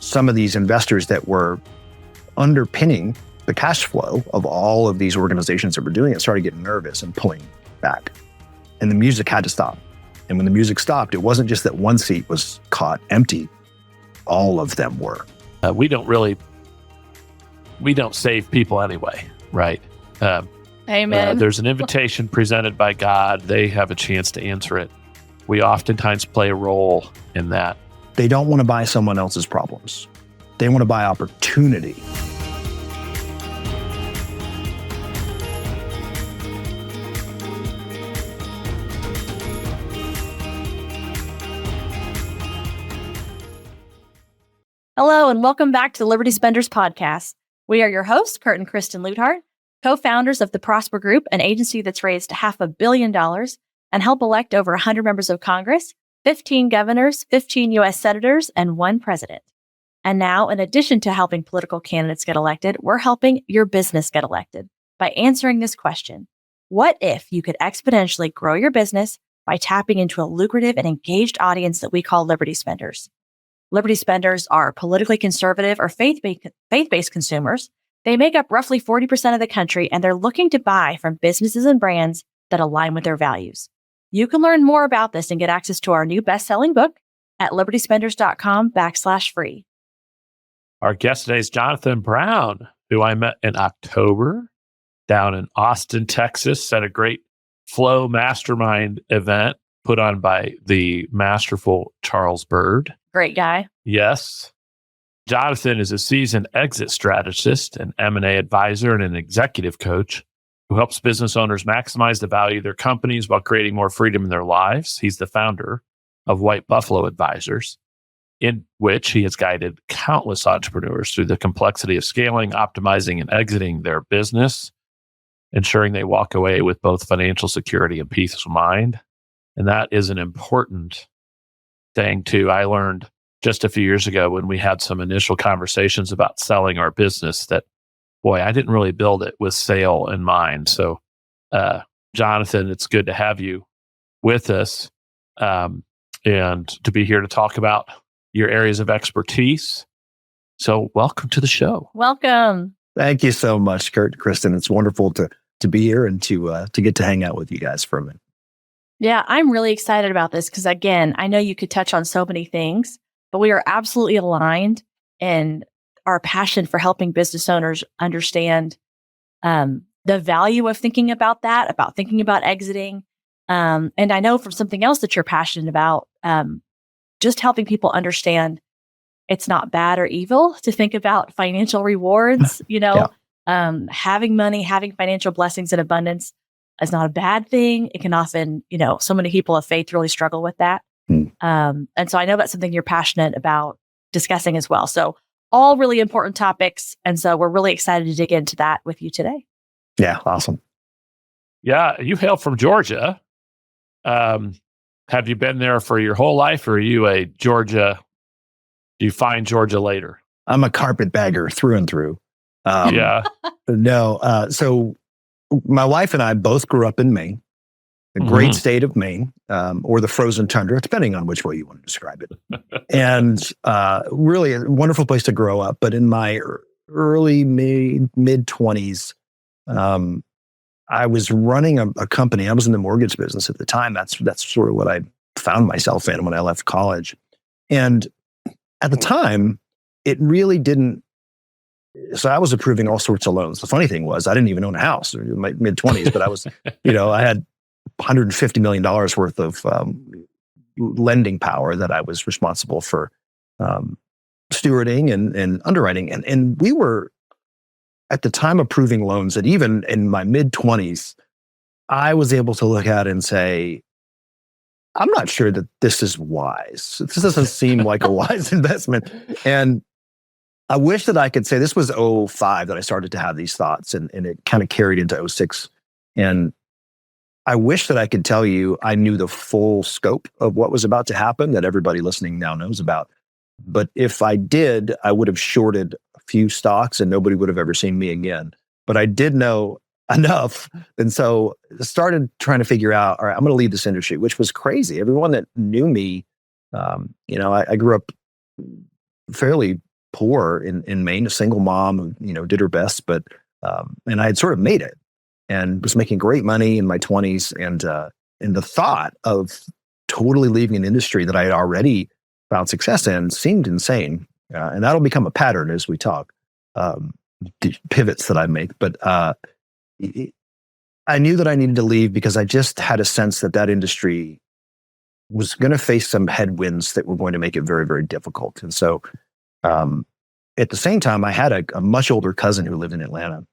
some of these investors that were underpinning the cash flow of all of these organizations that were doing it started getting nervous and pulling back. And the music had to stop. And when the music stopped, it wasn't just that one seat was caught empty. All of them were. We don't save people anyway, right? Amen. There's an invitation presented by God. They have a chance to answer it. We oftentimes play a role in that. They don't want to buy someone else's problems. They want to buy opportunity. Hello, and welcome back to the Liberty Spenders podcast. We are your hosts, Kurt and Kristen Luidhardt, co-founders of the Prosper Group, an agency that's raised $500 million and helped elect over 100 members of Congress, 15 governors, 15 U.S. senators, and 1 president. And now, in addition to helping political candidates get elected, we're helping your business get elected by answering this question. What if you could exponentially grow your business by tapping into a lucrative and engaged audience that we call Liberty Spenders? Liberty Spenders are politically conservative or faith-based consumers. They make up roughly 40% of the country, and they're looking to buy from businesses and brands that align with their values. You can learn more about this and get access to our new best-selling book at libertyspenders.com/free. Our guest today is Jonathan Brown, who I met in October down in Austin, Texas, at a great Flow Mastermind event put on by the masterful Charles Bird. Great guy. Yes. Jonathan is a seasoned exit strategist, an M&A advisor, and an executive coach who helps business owners maximize the value of their companies while creating more freedom in their lives. He's the founder of White Buffalo Advisors, in which he has guided countless entrepreneurs through the complexity of scaling, optimizing, and exiting their business, ensuring they walk away with both financial security and peace of mind. And that is an important thing too. I learned just a few years ago when we had some initial conversations about selling our business that, boy, I didn't really build it with sale in mind. So, Jonathan, it's good to have you with us and to be here to talk about your areas of expertise. So welcome to the show. Welcome. Thank you so much, Kurt and Kristen. It's wonderful to be here and to get to hang out with you guys for a minute. Yeah, I'm really excited about this because, again, I know you could touch on so many things, but we are absolutely aligned in our passion for helping business owners understand the value of thinking about that, about thinking about exiting. And I know from something else that you're passionate about, just helping people understand it's not bad or evil to think about financial rewards, having money, having financial blessings and abundance is not a bad thing. It can often, so many people of faith really struggle with that. And so I know that's something you're passionate about discussing as well. So all really important topics. And so we're really excited to dig into that with you today. Yeah, awesome. Yeah, you hail from Georgia. Have you been there for your whole life, or are you a Georgia? Do you find Georgia later? I'm a carpetbagger through and through. Yeah. No. So my wife and I both grew up in Maine, the great state of Maine, or the frozen tundra, depending on which way you want to describe it. And really a wonderful place to grow up. But in my early mid-20s, I was running a company. I was in the mortgage business at the time. That's sort of what I found myself in when I left college. And at the time, it really didn't. So I was approving all sorts of loans. The funny thing was, I didn't even own a house in my mid-20s, but I was, I had $150 million worth of lending power that I was responsible for stewarding and underwriting. And we were, at the time, approving loans that even in my mid-20s, I was able to look at and say, I'm not sure that this is wise. This doesn't seem like a wise investment. And I wish that I could say, this was 2005 that I started to have these thoughts, and it kind of carried into 2006. And I wish that I could tell you I knew the full scope of what was about to happen that everybody listening now knows about. But if I did, I would have shorted a few stocks and nobody would have ever seen me again. But I did know enough. And so I started trying to figure out, all right, I'm going to leave this industry, which was crazy. Everyone that knew me, I grew up fairly poor in Maine, a single mom who, did her best, but and I had sort of made it and was making great money in my 20s. And the thought of totally leaving an industry that I had already found success in seemed insane. And that'll become a pattern as we talk, the pivots that I make. But I knew that I needed to leave because I just had a sense that industry was going to face some headwinds that were going to make it very, very difficult. And so at the same time, I had a much older cousin who lived in Atlanta,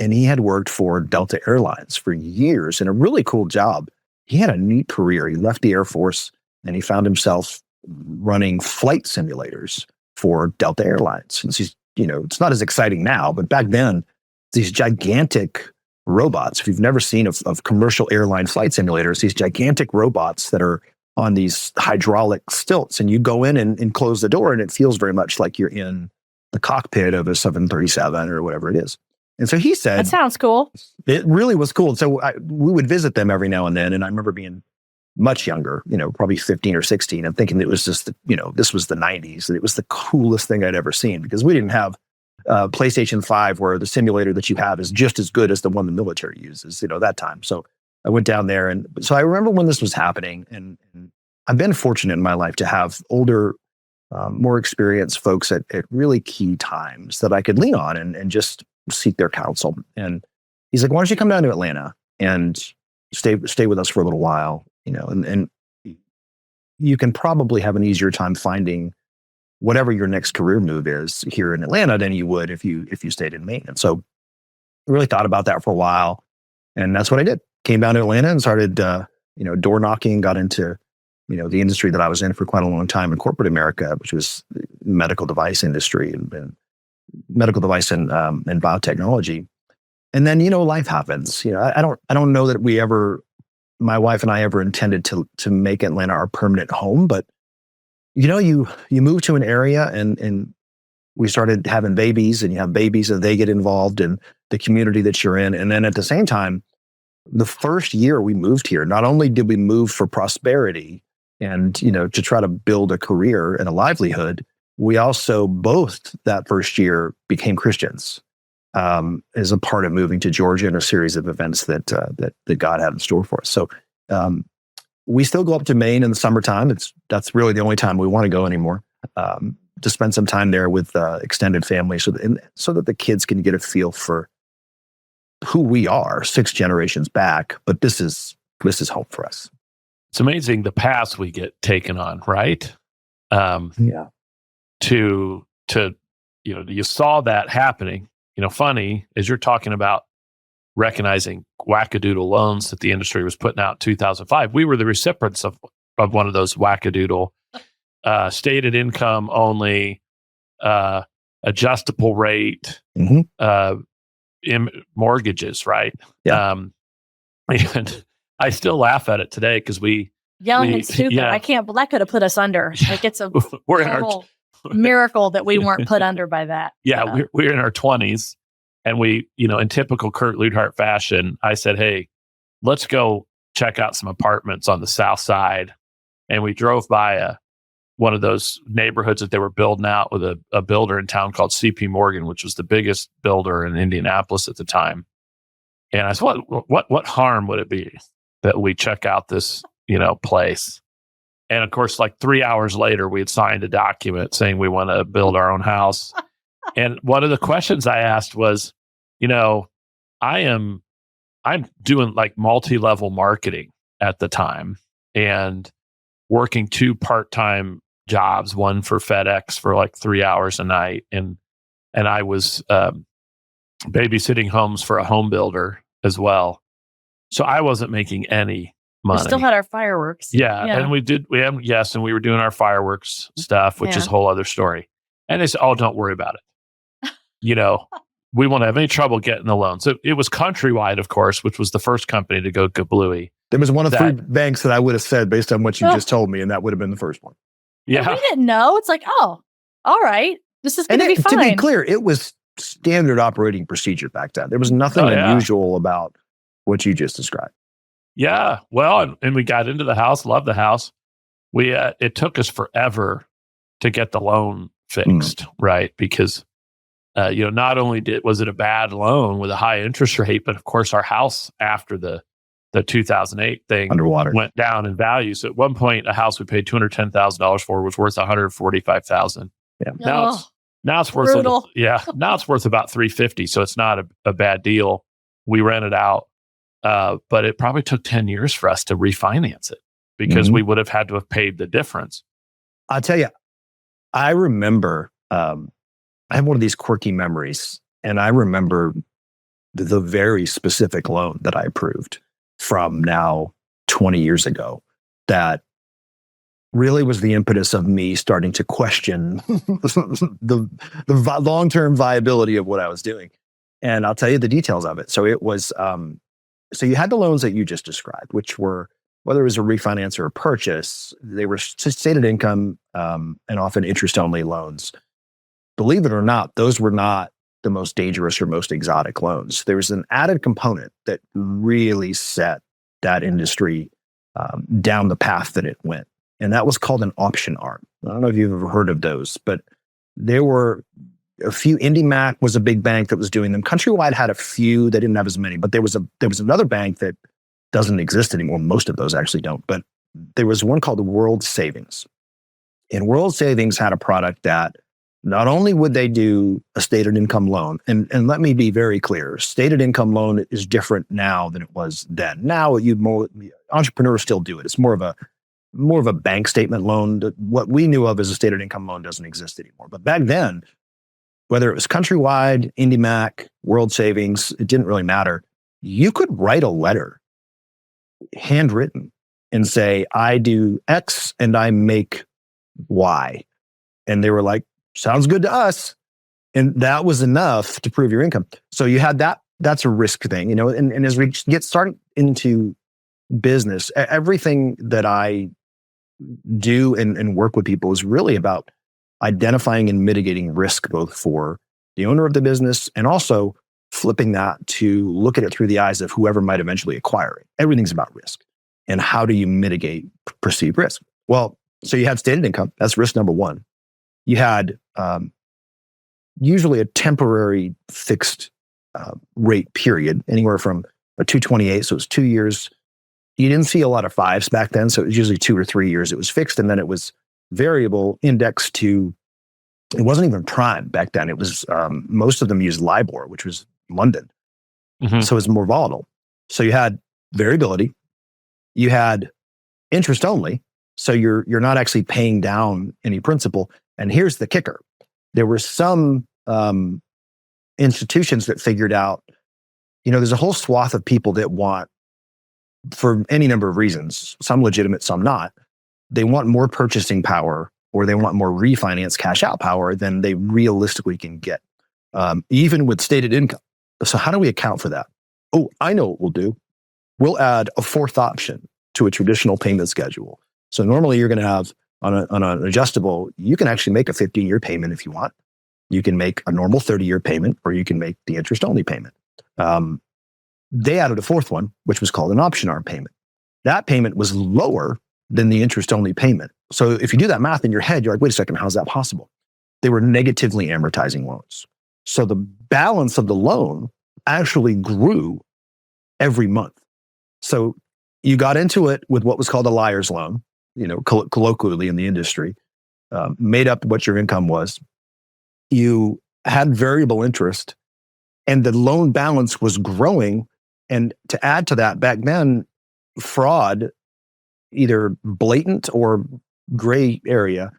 and he had worked for Delta Airlines for years in a really cool job. He had a neat career. He left the Air Force and he found himself running flight simulators for Delta Airlines. And it's not as exciting now, but back then, these gigantic robots, if you've never seen of commercial airline flight simulators, these gigantic robots that are on these hydraulic stilts, and you go in and close the door and it feels very much like you're in the cockpit of a 737 or whatever it is. And so he said, that sounds cool. It really was cool. So we would visit them every now and then. And I remember being much younger, probably 15 or 16, and thinking it was just, this was the 90s. And it was the coolest thing I'd ever seen, because we didn't have PlayStation 5 where the simulator that you have is just as good as the one the military uses, that time. So I went down there. And so I remember when this was happening, and I've been fortunate in my life to have older, more experienced folks at really key times that I could lean on and just seek their counsel. And he's like, why don't you come down to Atlanta and stay with us for a little while, and you can probably have an easier time finding whatever your next career move is here in Atlanta than you would if you stayed in Maine. And so I really thought about that for a while. And that's what I did. Came down to Atlanta and started, door knocking, got into, the industry that I was in for quite a long time in corporate America, which was the medical device industry and medical device and biotechnology. And then, life happens. I don't know that my wife and I ever intended to make Atlanta our permanent home, but you move to an area and we started having babies, and you have babies and they get involved in the community that you're in. And then at the same time, the first year we moved here, not only did we move for prosperity and, to try to build a career and a livelihood, we also both that first year became Christians as a part of moving to Georgia and a series of events that God had in store for us. So we still go up to Maine in the summertime. That's really the only time we want to go anymore, to spend some time there with extended family, so that the kids can get a feel for who we are 6 generations back. But this is hope for us. It's amazing the paths we get taken on, right? Yeah. To you saw that happening. Funny as you're talking about recognizing wackadoodle loans that the industry was putting out in 2005. We were the recipients of one of those wackadoodle stated income only, adjustable rate, mortgages, right? Yeah. And I still laugh at it today because young and stupid. Yeah. I can't. Well, that could have put us under. Like, it's a we're in total miracle that we weren't put under by that. Yeah, we're in our 20s, and we, in typical Kurt Luidhardt fashion, I said, "Hey, let's go check out some apartments on the south side." And we drove by one of those neighborhoods that they were building out with a builder in town called C.P. Morgan, which was the biggest builder in Indianapolis at the time. And I said, what harm would it be that we check out this, place? And of course, like 3 hours later, we had signed a document saying we want to build our own house. And one of the questions I asked was, I'm doing like multi-level marketing at the time and working 2 part-time jobs, one for FedEx for like 3 hours a night. And I was babysitting homes for a home builder as well. So I wasn't making any money. We still had our fireworks. Yeah. And and we were doing our fireworks stuff, which is a whole other story. And they said, "Oh, don't worry about it. We won't have any trouble getting the loan." So it was Countrywide, of course, which was the first company to go kablooey. There was one of 3 banks that I would have said based on what you just told me, and that would have been the first one. Yeah. And we didn't know. It's like, oh, all right. This is going to be fine. To be clear, it was standard operating procedure back then. There was nothing unusual about what you just described. Yeah. Well, and we got into the house, loved the house. It took us forever to get the loan fixed, right? Because not only was it a bad loan with a high interest rate, but of course our house after the 2008 thing Underwater. went down in value. So at one point, a house we paid $210,000 for was worth $145,000. Yeah. Now it's worth now it's worth about $350. So it's not a bad deal. We rent it out, but it probably took 10 years for us to refinance it because we would have had to have paid the difference. I'll tell you, I remember I have one of these quirky memories, and I remember the very specific loan that I approved from now 20 years ago that really was the impetus of me starting to question the long-term viability of what I was doing. And I'll tell you the details of it. So it was, so you had the loans that you just described, which were, whether it was a refinance or a purchase, they were stated income and often interest-only loans. Believe it or not, those were not the most dangerous or most exotic loans. There was an added component that really set that industry down the path that it went. And that was called an option arm. I don't know if you've ever heard of those, but there were a few. IndyMac was a big bank that was doing them. Countrywide had a few. They didn't have as many, but there was another bank that doesn't exist anymore. Most of those actually don't. But there was one called the World Savings. And World Savings had a product that not only would they do a stated income loan, and let me be very clear, stated income loan is different now than it was then. Now entrepreneurs still do it. It's more of a bank statement loan. What we knew of as a stated income loan doesn't exist anymore. But back then, whether it was Countrywide, IndyMac, World Savings, it didn't really matter. You could write a letter, handwritten, and say, I do X and I make Y. And they were like, sounds good to us. And that was enough to prove your income. So you had that. That's a risk thing, and as we get started into business, everything that I do and work with people is really about identifying and mitigating risk, both for the owner of the business and also flipping that to look at it through the eyes of whoever might eventually acquire it. Everything's about risk. And how do you mitigate perceived risk? Well, so you had stated income. That's risk number one. You had usually a temporary fixed rate period, anywhere from a 228, so it was 2 years. You didn't see a lot of fives back then, so it was usually 2 or 3 years. It was fixed, and then it was variable, indexed to, it wasn't even prime back then. It was, most of them used LIBOR, which was London. So it was more volatile. So you had variability. You had interest only, so you're not actually paying down any principal. And here's the kicker. There were some institutions that figured out, there's a whole swath of people that want, for any number of reasons, some legitimate, some not, they want more purchasing power or they want more refinance cash out power than they realistically can get, even with stated income. So how do we account for that? Oh, I know what we'll do. We'll add a fourth option to a traditional payment schedule. So normally you're going to have on an adjustable, you can actually make a 15-year payment if you want. You can make a normal 30-year payment, or you can make the interest-only payment. They added a fourth one, which was called an option arm payment. That payment was lower than the interest-only payment. So if you do that math in your head, you're like, wait a second, how's that possible? They were negatively amortizing loans. So the balance of the loan actually grew every month. So you got into it with what was called a liar's loan, colloquially in the industry, made up what your income was. You had variable interest, and the loan balance was growing. And to add to that, back then, fraud, either blatant or gray area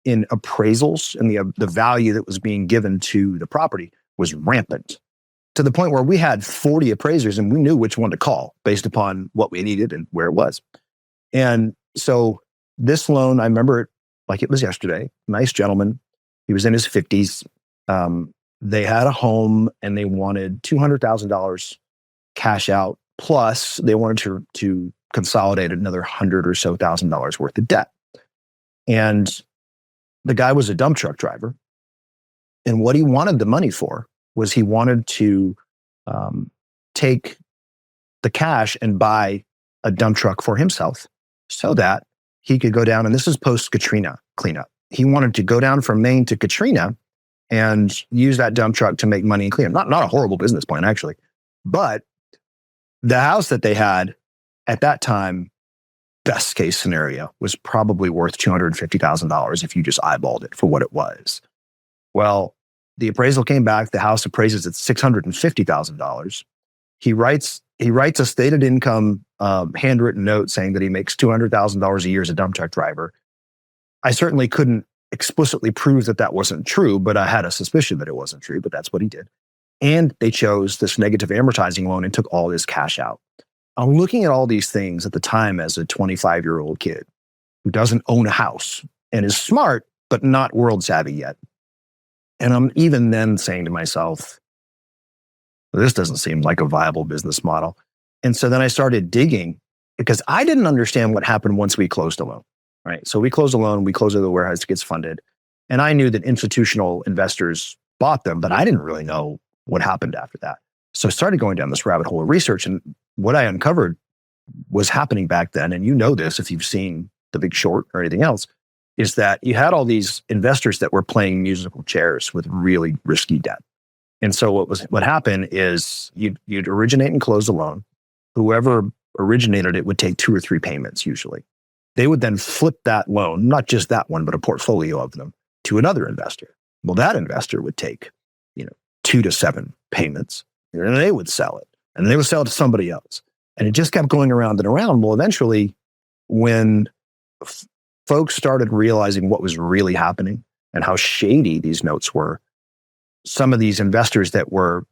in appraisals and the value that was being given to the property was rampant, to the point where we had 40 appraisers and we knew which one to call based upon what we needed and where it was. And so this loan, I remember it like it was yesterday. Nice gentleman. He was in his 50s. They had a home and they wanted $200,000 cash out. Plus they wanted to consolidate another $100,000 or so worth of debt. And the guy was a dump truck driver. And what he wanted the money for was he wanted to take the cash and buy a dump truck for himself so that he could go down, and this is post-Katrina cleanup. he wanted to go down from Maine to Katrina and use that dump truck to make money and clean. Not a horrible business plan, actually. But the house that they had at that time, best case scenario, was probably worth $250,000 if you just eyeballed it for what it was. Well, the appraisal came back. The house appraises at $650,000. He writes a stated income handwritten note saying that he makes $200,000 a year as a dump truck driver. I certainly couldn't explicitly prove that wasn't true, but I had a suspicion that it wasn't true, but that's what he did. And they chose this negative amortizing loan and took all his cash out. I'm looking at all these things at the time as a 25-year-old kid who doesn't own a house and is smart, but not world savvy yet. And I'm even then saying to myself, this doesn't seem like a viable business model. And so then I started digging because I didn't understand what happened once we closed a loan. Right. So we close a loan, we close the warehouse, it gets funded. And I knew that institutional investors bought them, but I didn't really know what happened after that. So I started going down this rabbit hole of research. And what I uncovered was happening back then, and you know this if you've seen The Big Short or anything else, is that you had all these investors that were playing musical chairs with really risky debt. And so what happened is you'd originate and close a loan. Whoever originated it would take 2 or 3 payments usually. They would then flip that loan, not just that one, but a portfolio of them, to another investor. Well, that investor would take, 2 to 7 payments, and they would sell it, and they would sell it to somebody else. And it just kept going around and around. Well, eventually, when folks started realizing what was really happening and how shady these notes were, some of these investors that were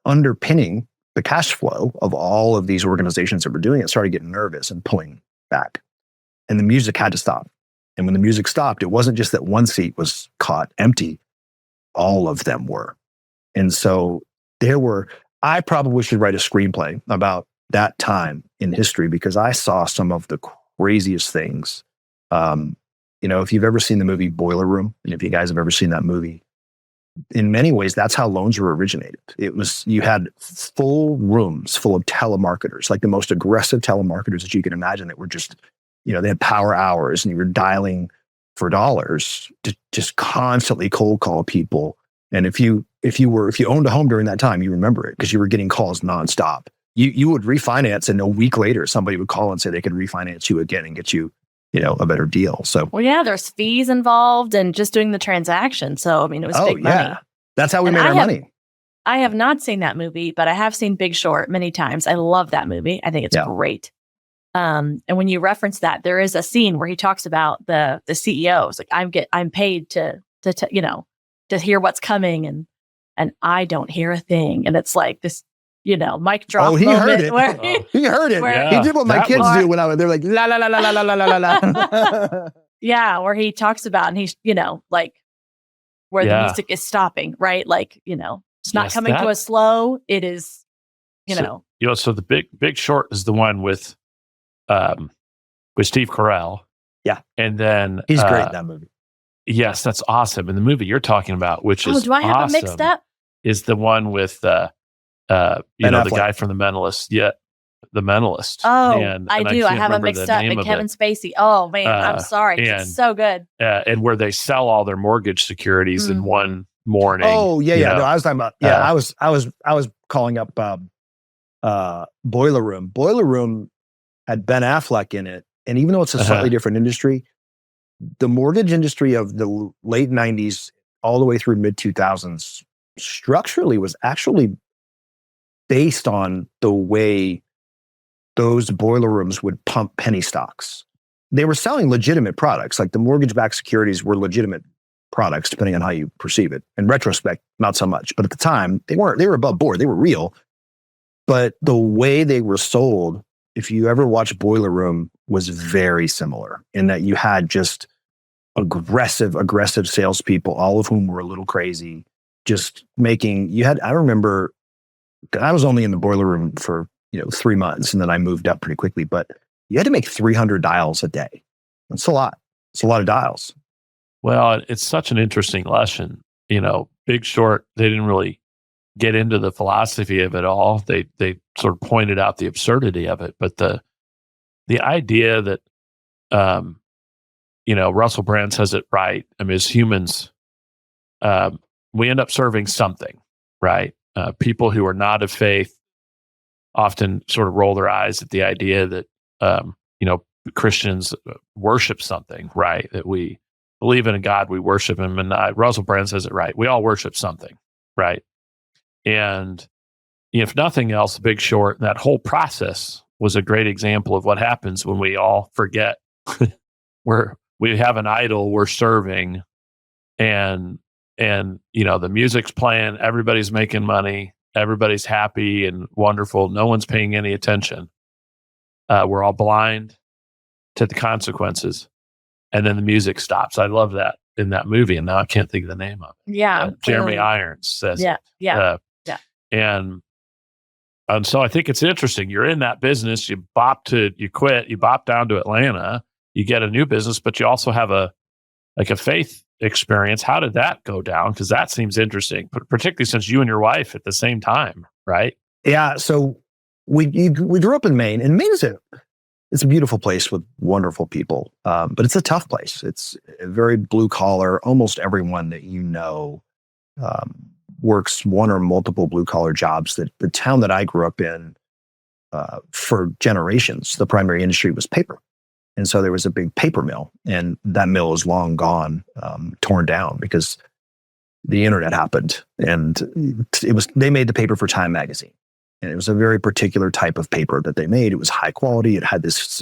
underpinning the cash flow of all of these organizations that were doing it started getting nervous and pulling back. And the music had to stop. And when the music stopped, it wasn't just that one seat was caught empty. All of them were. And so I probably should write a screenplay about that time in history because I saw some of the craziest things. If you've ever seen the movie Boiler Room, and if you guys have ever seen that movie, in many ways, that's how loans were originated. You had full rooms full of telemarketers, like the most aggressive telemarketers that you can imagine that were just, they had power hours and you were dialing for dollars to just constantly cold call people. And if you owned a home during that time, you remember it because you were getting calls nonstop. You would refinance and a week later, somebody would call and say they could refinance you again and get you, a better deal. So, well, yeah, there's fees involved and just doing the transaction. So, it was big money. That's how we made our money. I have not seen that movie, but I have seen Big Short many times. I love that movie. I think it's great. And when you reference that, there is a scene where he talks about the CEOs. Like I'm paid to hear what's coming, and I don't hear a thing. And it's like this, mic drop. Oh, he moment heard it. Where he heard it. He did what my kids do when they're like la la la la la la la la. Yeah, where he talks about, and he's like where the music is stopping, right? Like it's not coming to a slow. It is, So the Big Short is the one with Steve Carell. Yeah, and then he's great in that movie. Yes, that's awesome. And the movie you're talking about, which is do I have it mixed up? Is the one with the guy from The Mentalist. Yeah, The Mentalist. Oh, I do. I have it mixed up. And Kevin Spacey. Oh man, I'm sorry. It's so good. And where they sell all their mortgage securities in one morning. Oh yeah. No, I was talking about. Yeah, I was calling up Boiler Room. Boiler Room had Ben Affleck in it, and even though it's a slightly different industry, the mortgage industry of the late 90s all the way through mid 2000s structurally was actually based on the way those boiler rooms would pump penny stocks. They were selling legitimate products, like the mortgage-backed securities were legitimate products, depending on how you perceive it. In retrospect, not so much. But at the time, they weren't. They were above board. They were real. But the way they were sold, if you ever watch Boiler Room, was very similar in that you had just aggressive salespeople, all of whom were a little crazy, just making, I remember I was only in the Boiler Room for, 3 months and then I moved up pretty quickly, but you had to make 300 dials a day. That's a lot. It's a lot of dials. Well, it's such an interesting lesson. Big Short, they didn't really get into the philosophy of it all. They sort of pointed out the absurdity of it, but the idea that Russell Brand says it right. I mean, as humans, we end up serving something, right? People who are not of faith often sort of roll their eyes at the idea that, Christians worship something, right? That we believe in a God, we worship him. And Russell Brand says it right. We all worship something, right? And if nothing else, Big Short, that whole process was a great example of what happens when we all forget we have an idol we're serving, and the music's playing, everybody's making money, everybody's happy and wonderful, no one's paying any attention. We're all blind to the consequences, and then the music stops. I love that in that movie, and now I can't think of the name of it. Yeah, Jeremy Irons says yeah, it. And so I think it's interesting. You're in that business, you quit, you bop down to Atlanta, you get a new business, but you also have a faith experience. How did that go down? Because that seems interesting, particularly since you and your wife at the same time, right? Yeah. So we grew up in Maine, and Maine it's a beautiful place with wonderful people, but it's a tough place. It's very blue collar. Almost everyone that works one or multiple blue collar jobs. That the town that I grew up in, for generations, the primary industry was paper. And so there was a big paper mill, and that mill is long gone, torn down because the internet happened. And they made the paper for Time magazine. And it was a very particular type of paper that they made. It was high quality. It had this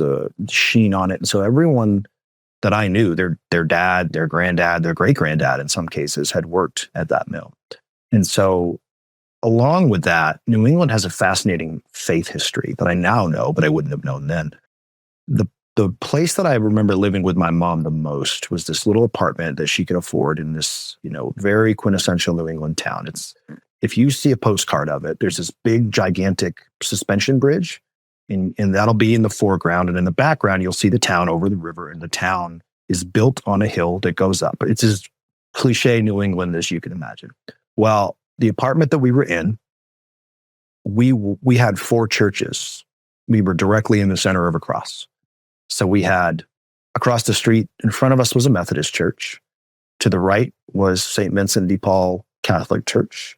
sheen on it. And so everyone that I knew, their dad, their granddad, their great granddad, in some cases, had worked at that mill. And so along with that, New England has a fascinating faith history that I now know, but I wouldn't have known then. The place that I remember living with my mom the most was this little apartment that she could afford in this, very quintessential New England town. If you see a postcard of it, there's this big, gigantic suspension bridge, and that'll be in the foreground. And in the background, you'll see the town over the river, and the town is built on a hill that goes up. It's as cliche New England as you can imagine. Well, the apartment that we were in, we had 4 churches. We were directly in the center of a cross. So we had across the street in front of us was a Methodist church. To the right was St. Vincent de Paul Catholic Church.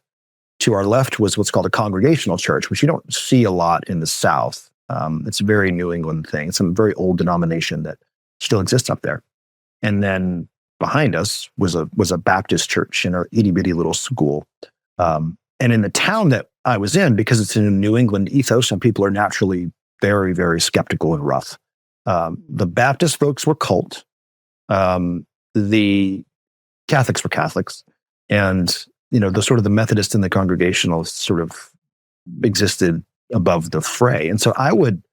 To our left was what's called a congregational church, which you don't see a lot in the South. It's a very New England thing. It's a very old denomination that still exists up there. And then behind us was a Baptist church in our itty bitty little school. And in the town that I was in, because it's in a New England ethos, and people are naturally very, very skeptical and rough. The Baptist folks were cult. The Catholics were Catholics. And, the Methodist and the Congregationalists sort of existed above the fray. And so I would,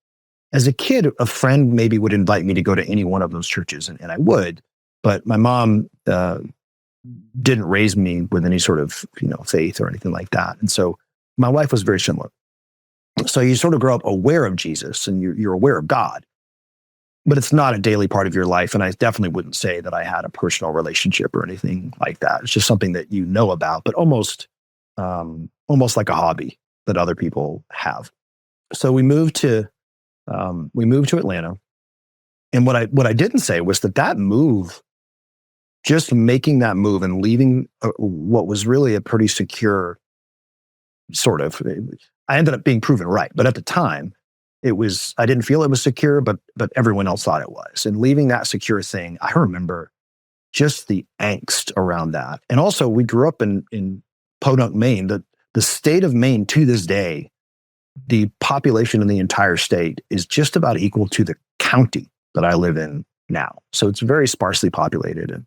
as a kid, a friend maybe would invite me to go to any one of those churches, and I would. But my mom didn't raise me with any sort of, faith or anything like that. And so my wife was very similar. So you sort of grow up aware of Jesus, and you're aware of God, but it's not a daily part of your life. And I definitely wouldn't say that I had a personal relationship or anything like that. It's just something that you know about, but almost like a hobby that other people have. So we moved to Atlanta. And what I didn't say was that move, just making that move and leaving what was really a pretty secure sort of, I ended up being proven right. But at the time, I didn't feel it was secure, but everyone else thought it was. And leaving that secure thing, I remember just the angst around that. And also, we grew up in Podunk, Maine. The state of Maine to this day, the population in the entire state is just about equal to the county that I live in now. So it's very sparsely populated.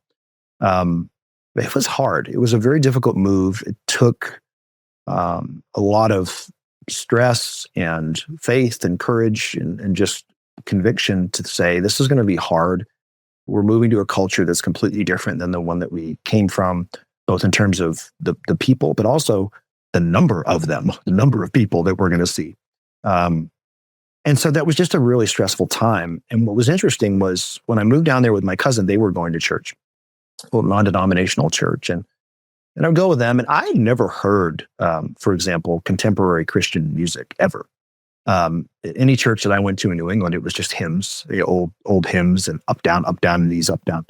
And it was hard. It was a very difficult move. It took a lot of stress and faith and courage and just conviction to say, this is going to be hard. We're moving to a culture that's completely different than the one that we came from, both in terms of the people, but also the number of them, the number of people that we're going to see. And so that was just a really stressful time. And what was interesting was when I moved down there with my cousin, they were going to church, a non-denominational church. And I would go with them. And I had never heard, for example, contemporary Christian music ever. Any church that I went to in New England, it was just hymns, the old hymns, and up, down, knees, up, down.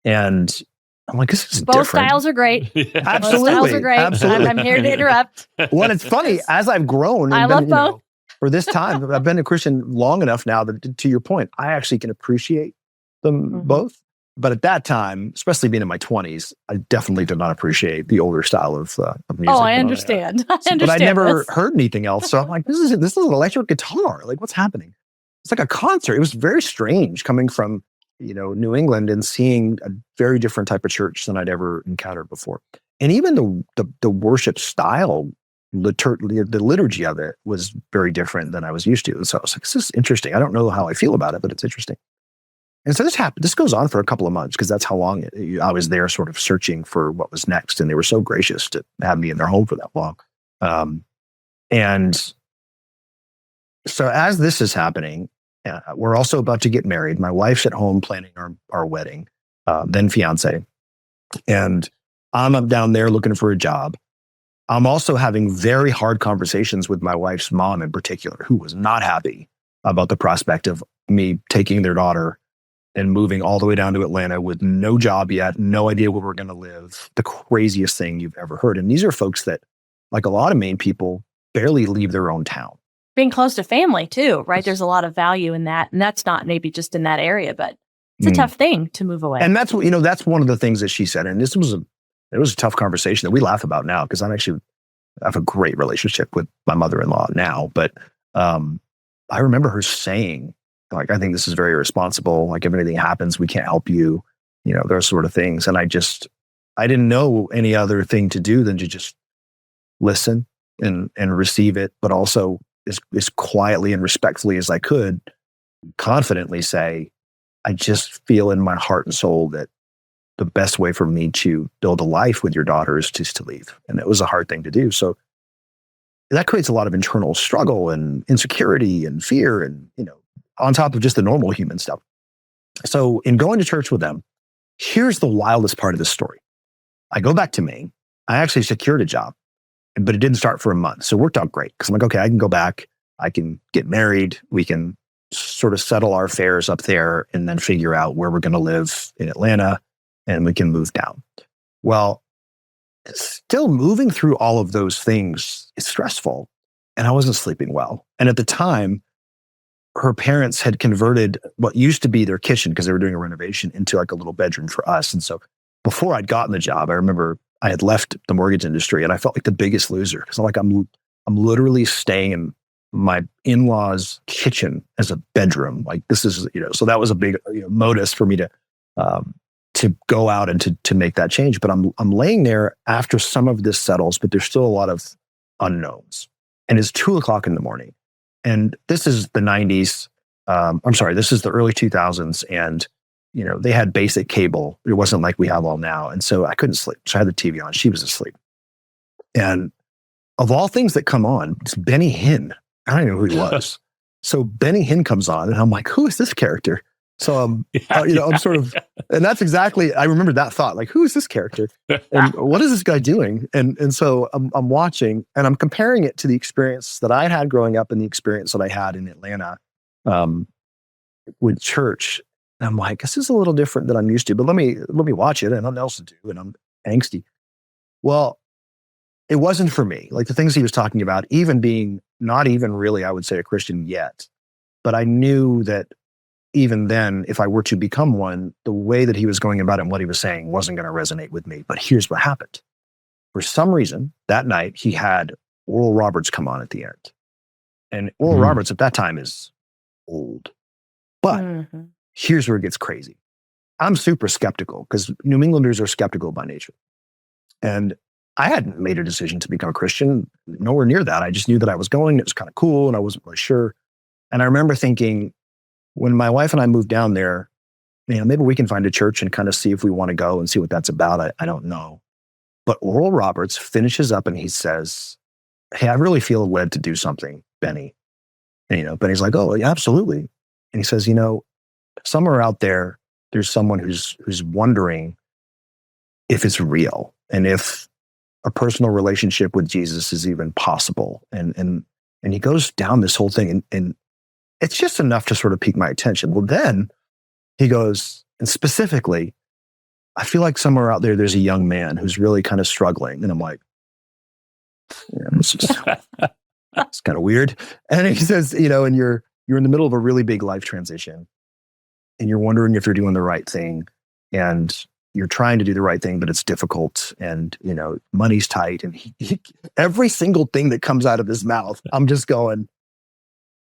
And I'm like, this is Both different. styles are great. Absolutely. Both styles are great. Absolutely. I'm here to interrupt. Well, it's funny, as I've grown, I and love been, both. For this time, I've been a Christian long enough now that, to your point, I actually can appreciate them both. But at that time, especially being in my 20s, I definitely did not appreciate the older style of music. Oh, I understand. I understand. But I never heard anything else. So I'm like, this is an electric guitar. Like, what's happening? It's like a concert. It was very strange coming from, New England and seeing a very different type of church than I'd ever encountered before. And even the worship style, the liturgy of it was very different than I was used to. So I was like, this is interesting. I don't know how I feel about it, but it's interesting. And so this happened. This goes on for a couple of months because that's how long I was there, sort of searching for what was next. And they were so gracious to have me in their home for that long. And so as this is happening, we're also about to get married. My wife's at home planning our wedding, then fiance, and I'm up down there looking for a job. I'm also having very hard conversations with my wife's mom in particular, who was not happy about the prospect of me taking their daughter and moving all the way down to Atlanta with no job yet, no idea where we're going to live. The craziest thing you've ever heard. And these are folks that, like a lot of Maine people, barely leave their own town. Being close to family too, right? There's a lot of value in that. And that's not maybe just in that area, but it's a tough thing to move away. And that's what, that's one of the things that she said. And it was a tough conversation that we laugh about now because I have a great relationship with my mother-in-law now. But I remember her saying, like, I think this is very irresponsible. Like, if anything happens, we can't help you, those sort of things. And I didn't know any other thing to do than to just listen and receive it, but also as quietly and respectfully as I could, confidently say, I just feel in my heart and soul that the best way for me to build a life with your daughter is just to leave. And it was a hard thing to do. So that creates a lot of internal struggle and insecurity and fear and, on top of just the normal human stuff. So in going to church with them, here's the wildest part of this story. I go back to Maine. I actually secured a job, but it didn't start for a month. So it worked out great because I'm like, okay, I can go back. I can get married. We can sort of settle our affairs up there and then figure out where we're going to live in Atlanta and we can move down. Well, still moving through all of those things is stressful. And I wasn't sleeping well. And at the time, her parents had converted what used to be their kitchen because they were doing a renovation into like a little bedroom for us. And so before I'd gotten the job, I remember I had left the mortgage industry and I felt like the biggest loser because I'm literally staying in my in-laws' kitchen as a bedroom. Like this is, so that was a big modus for me to go out and to make that change. But I'm laying there after some of this settles, but there's still a lot of unknowns. And it's 2:00 in the morning. And this is the 90s. This is the early 2000s. And, they had basic cable. It wasn't like we have all now. And so I couldn't sleep. So I had the TV on. She was asleep. And of all things that come on, it's Benny Hinn. I don't even know who he was. So Benny Hinn comes on and I'm like, who is this character? So, I'm sort of, and that's exactly, I remember that thought, like, who is this character? And what is this guy doing? And so I'm watching and I'm comparing it to the experience that I had growing up and the experience that I had in Atlanta with church. And I'm like, this is a little different than I'm used to, but let me watch it and nothing else to do. And I'm angsty. Well, it wasn't for me. Like the things he was talking about, even being not even really, I would say, a Christian yet, but I knew that even then, if I were to become one, the way that he was going about it and what he was saying wasn't going to resonate with me. But here's what happened. For some reason, that night, he had Oral Roberts come on at the end. And Oral Roberts at that time is old. But here's where it gets crazy. I'm super skeptical because New Englanders are skeptical by nature. And I hadn't made a decision to become a Christian, nowhere near that. I just knew that I was going. It was kind of cool and I wasn't really sure. And I remember thinking, when my wife and I moved down there, maybe we can find a church and kind of see if we want to go and see what that's about. I don't know. But Oral Roberts finishes up and he says, hey, I really feel led to do something, Benny. And, Benny's like, oh, yeah, absolutely. And he says, somewhere out there, there's someone who's wondering if it's real and if a personal relationship with Jesus is even possible. And And he goes down this whole thing, and it's just enough to sort of pique my attention. Well, then he goes, and specifically, I feel like somewhere out there's a young man who's really kind of struggling. And I'm like, it's kind of weird. And he says, and you're in the middle of a really big life transition, and you're wondering if you're doing the right thing, and you're trying to do the right thing, but it's difficult, and money's tight, and every single thing that comes out of his mouth, I'm just going,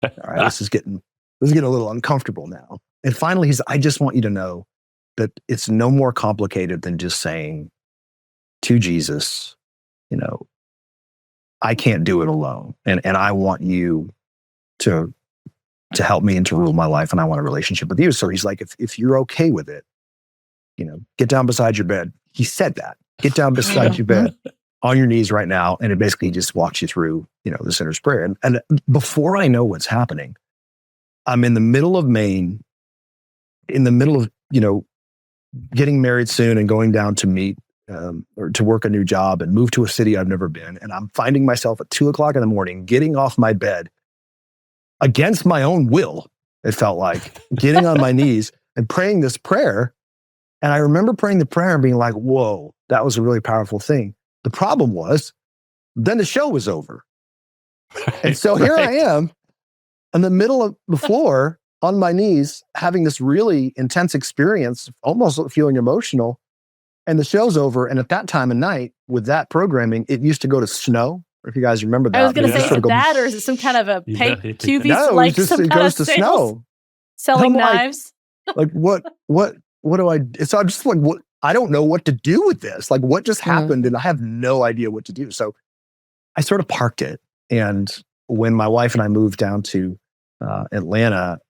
all right, this is getting a little uncomfortable now. And finally, I just want you to know that it's no more complicated than just saying to Jesus, I can't do it alone. And I want you to help me and to rule my life. And I want a relationship with you. So he's like, if you're okay with it, get down beside your bed. He said that. Get down beside your bed on your knees right now. And it basically just walks you through, the sinner's prayer. And before I know what's happening, I'm in the middle of Maine, in the middle of, getting married soon and going down to meet or to work a new job and move to a city I've never been. And I'm finding myself at 2:00 in the morning, getting off my bed against my own will. It felt like getting on my knees and praying this prayer. And I remember praying the prayer and being like, whoa, that was a really powerful thing. The problem was then the show was over. And so here I am in the middle of the floor on my knees, having this really intense experience, almost feeling emotional, and the show's over. And at that time of night, with that programming, it used to go to snow. Or if you guys remember that. I was going to say, is it that, or is it some kind of a QV? No, like it goes to snow. Selling knives. Like what do I? So I'm just like, what? I don't know what to do with this. Like, what just happened, and I have no idea what to do. So I sort of parked it. And when my wife and I moved down to Atlanta,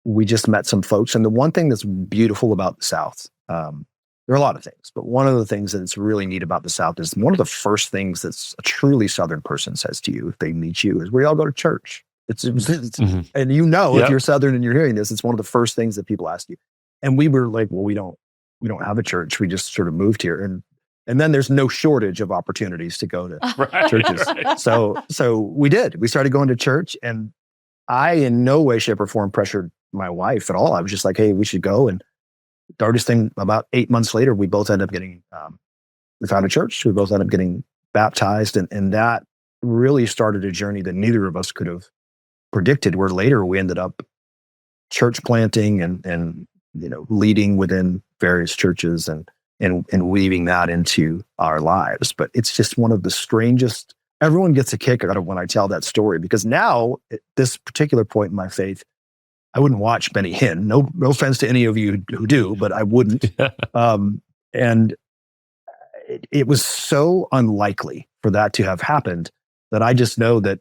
we just met some folks. And the one thing that's beautiful about the South, there are a lot of things, but one of the things that's really neat about the South is one of the first things that's a truly Southern person says to you if they meet you is, we all go to church. It's and if you're Southern and you're hearing this, it's one of the first things that people ask you. And we were like, well, we don't have a church. We just sort of moved here. And then there's no shortage of opportunities to go to churches. Right. So we did. We started going to church, and I in no way, shape, or form pressured my wife at all. I was just like, hey, we should go. And the darndest thing, about 8 months later, we both ended up getting, we found a church. We both ended up getting baptized. And that really started a journey that neither of us could have predicted, where later we ended up church planting and leading within various churches and weaving that into our lives. But it's just one of the strangest, everyone gets a kick out of when I tell that story, because now at this particular point in my faith, I wouldn't watch Benny Hinn. No offense to any of you who do, but I wouldn't. And it was so unlikely for that to have happened that I just know that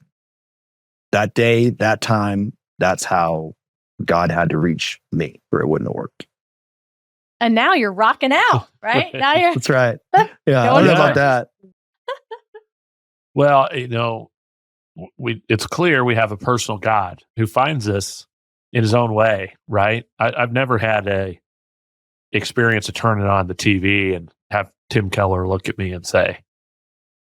day, that time, that's how God had to reach me, or it wouldn't have worked. And now you're rocking out, right? Now you're That's right. Yeah, I don't know about that. Well, it's clear we have a personal God who finds us in his own way, right? I've never had a experience of turning on the TV and have Tim Keller look at me and say,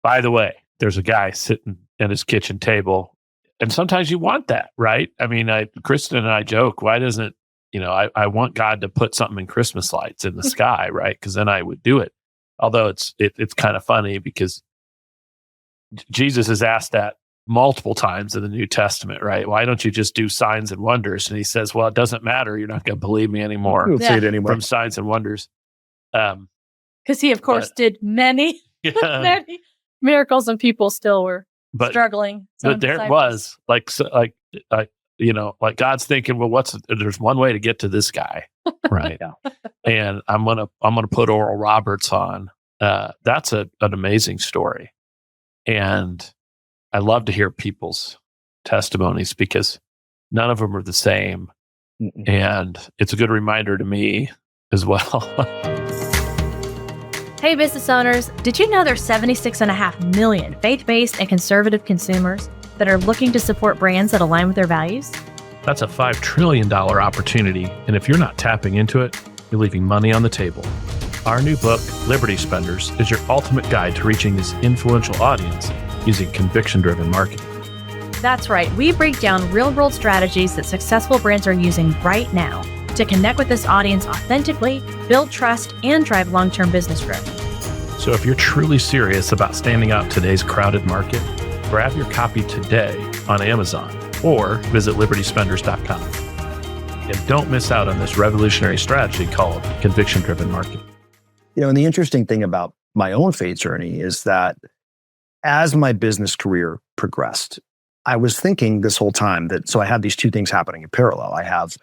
by the way, there's a guy sitting at his kitchen table. And sometimes you want that, right? I mean, Kristen and I joke, why doesn't, I want God to put something in Christmas lights in the sky, right? Because then I would do it. Although it's kind of funny because Jesus is asked that multiple times in the New Testament, right? Why don't you just do signs and wonders? And he says, well, it doesn't matter. You're not going to believe me anymore. We'll say it anyway. From signs and wonders. Because he, of course, did many miracles, and people still were struggling. But there it was like God's thinking, well, there's one way to get to this guy, right? And I'm gonna put Oral Roberts on. That's an amazing story, and I love to hear people's testimonies because none of them are the same, and it's a good reminder to me as well. Hey, business owners, did you know there's 76.5 million faith-based and conservative consumers that are looking to support brands that align with their values? That's a $5 trillion opportunity, and if you're not tapping into it, you're leaving money on the table. Our new book, Liberty Spenders, is your ultimate guide to reaching this influential audience using conviction-driven marketing. That's right. We break down real-world strategies that successful brands are using right now to connect with this audience authentically, build trust, and drive long-term business growth. So if you're truly serious about standing out in today's crowded market, grab your copy today on Amazon or visit libertyspenders.com. And don't miss out on this revolutionary strategy called conviction-driven marketing. And the interesting thing about my own faith journey is that as my business career progressed, I was thinking this whole time that, so I had these two things happening in parallel. I have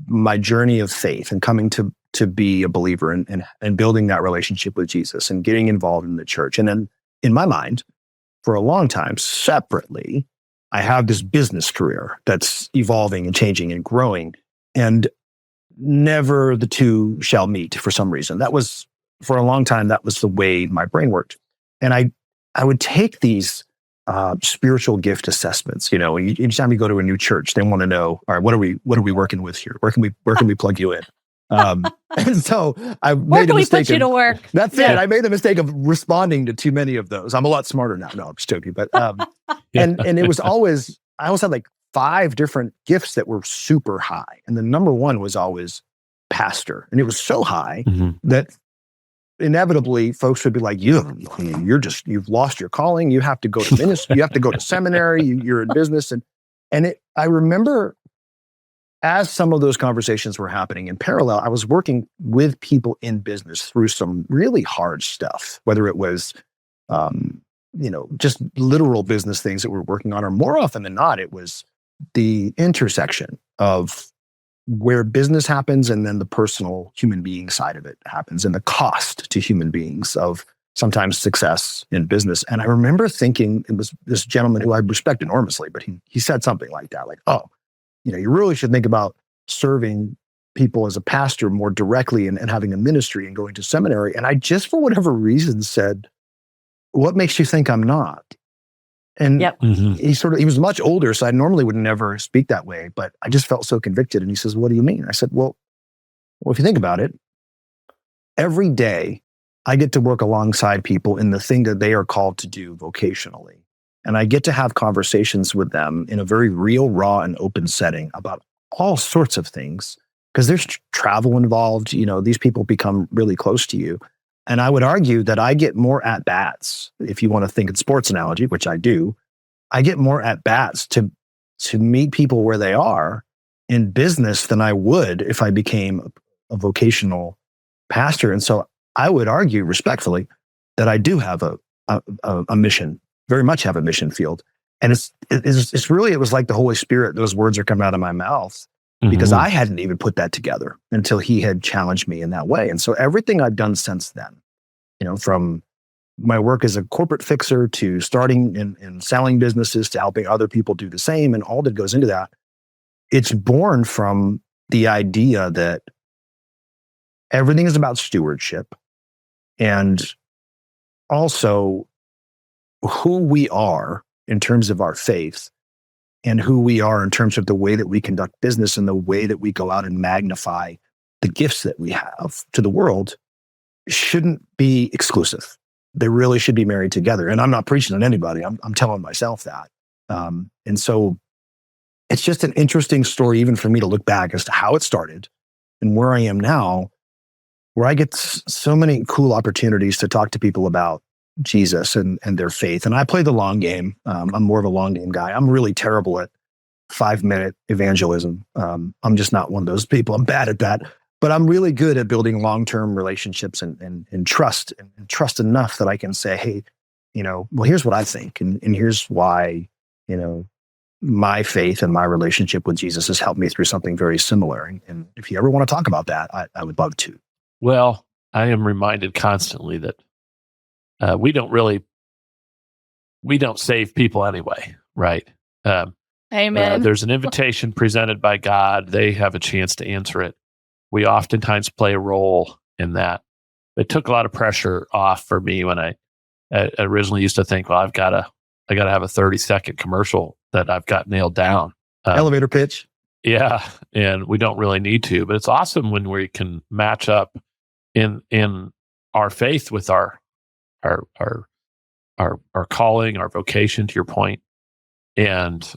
my journey of faith and coming to be a believer and building that relationship with Jesus and getting involved in the church. And then in my mind, for a long time, separately, I have this business career that's evolving and changing and growing, and never the two shall meet for some reason. That was, for a long time, that was the way my brain worked. And I would take these spiritual gift assessments. Each time you go to a new church, they want to know, all right, what are we working with here? Where can we plug you in? And so I made the mistake. Where can we put you to work? That's it. I made the mistake of responding to too many of those. I'm a lot smarter now. No, I'm just joking. But and it was always, I always had like 5 different gifts that were super high, and the number one was always pastor, and it was so high that inevitably folks would be like, you've lost your calling. You have to go to ministry. You have to go to seminary. You're in business. I remember as some of those conversations were happening in parallel, I was working with people in business through some really hard stuff, whether it was, just literal business things that we're working on, or more often than not, it was the intersection of where business happens and then the personal human being side of it happens, and the cost to human beings of sometimes success in business. And I remember thinking, it was this gentleman who I respect enormously, but he said something like that, like, you really should think about serving people as a pastor more directly and having a ministry and going to seminary. And I just, for whatever reason, said, what makes you think I'm not? And he was much older, so I normally would never speak that way, but I just felt so convicted. And he says, what do you mean? I said, well, if you think about it, every day I get to work alongside people in the thing that they are called to do vocationally. And I get to have conversations with them in a very real, raw, and open setting about all sorts of things, because there's travel involved. These people become really close to you. And I would argue that I get more at-bats, if you want to think in sports analogy, which I do. I get more at-bats to meet people where they are in business than I would if I became a vocational pastor. And so I would argue respectfully that I do have a mission, very much have a mission field. And it's really, it was like the Holy Spirit, those words are coming out of my mouth, because I hadn't even put that together until he had challenged me in that way. And so everything I've done since then, from my work as a corporate fixer to starting in selling businesses to helping other people do the same, and all that goes into that, it's born from the idea that everything is about stewardship, and also who we are in terms of our faith, and who we are in terms of the way that we conduct business and the way that we go out and magnify the gifts that we have to the world shouldn't be exclusive. They really should be married together. And I'm not preaching on anybody. I'm telling myself that. And so it's just an interesting story, even for me, to look back as to how it started and where I am now, where I get so many cool opportunities to talk to people about Jesus and their faith. And I play the long game. I'm more of a long game guy. I'm really terrible at 5-minute evangelism. I'm just not one of those people. I'm bad at that. But I'm really good at building long-term relationships and trust, and trust enough that I can say, hey, well, here's what I think. And here's why, my faith and my relationship with Jesus has helped me through something very similar. And if you ever want to talk about that, I would love to. Well, I am reminded constantly that we don't save people anyway, right? Amen. There's an invitation presented by God. They have a chance to answer it. We oftentimes play a role in that. It took a lot of pressure off for me when I originally used to think, well, I got to have a 30-second commercial that I've got nailed down. Elevator pitch. Yeah, and we don't really need to, but it's awesome when we can match up in our faith with our calling, our vocation, to your point. And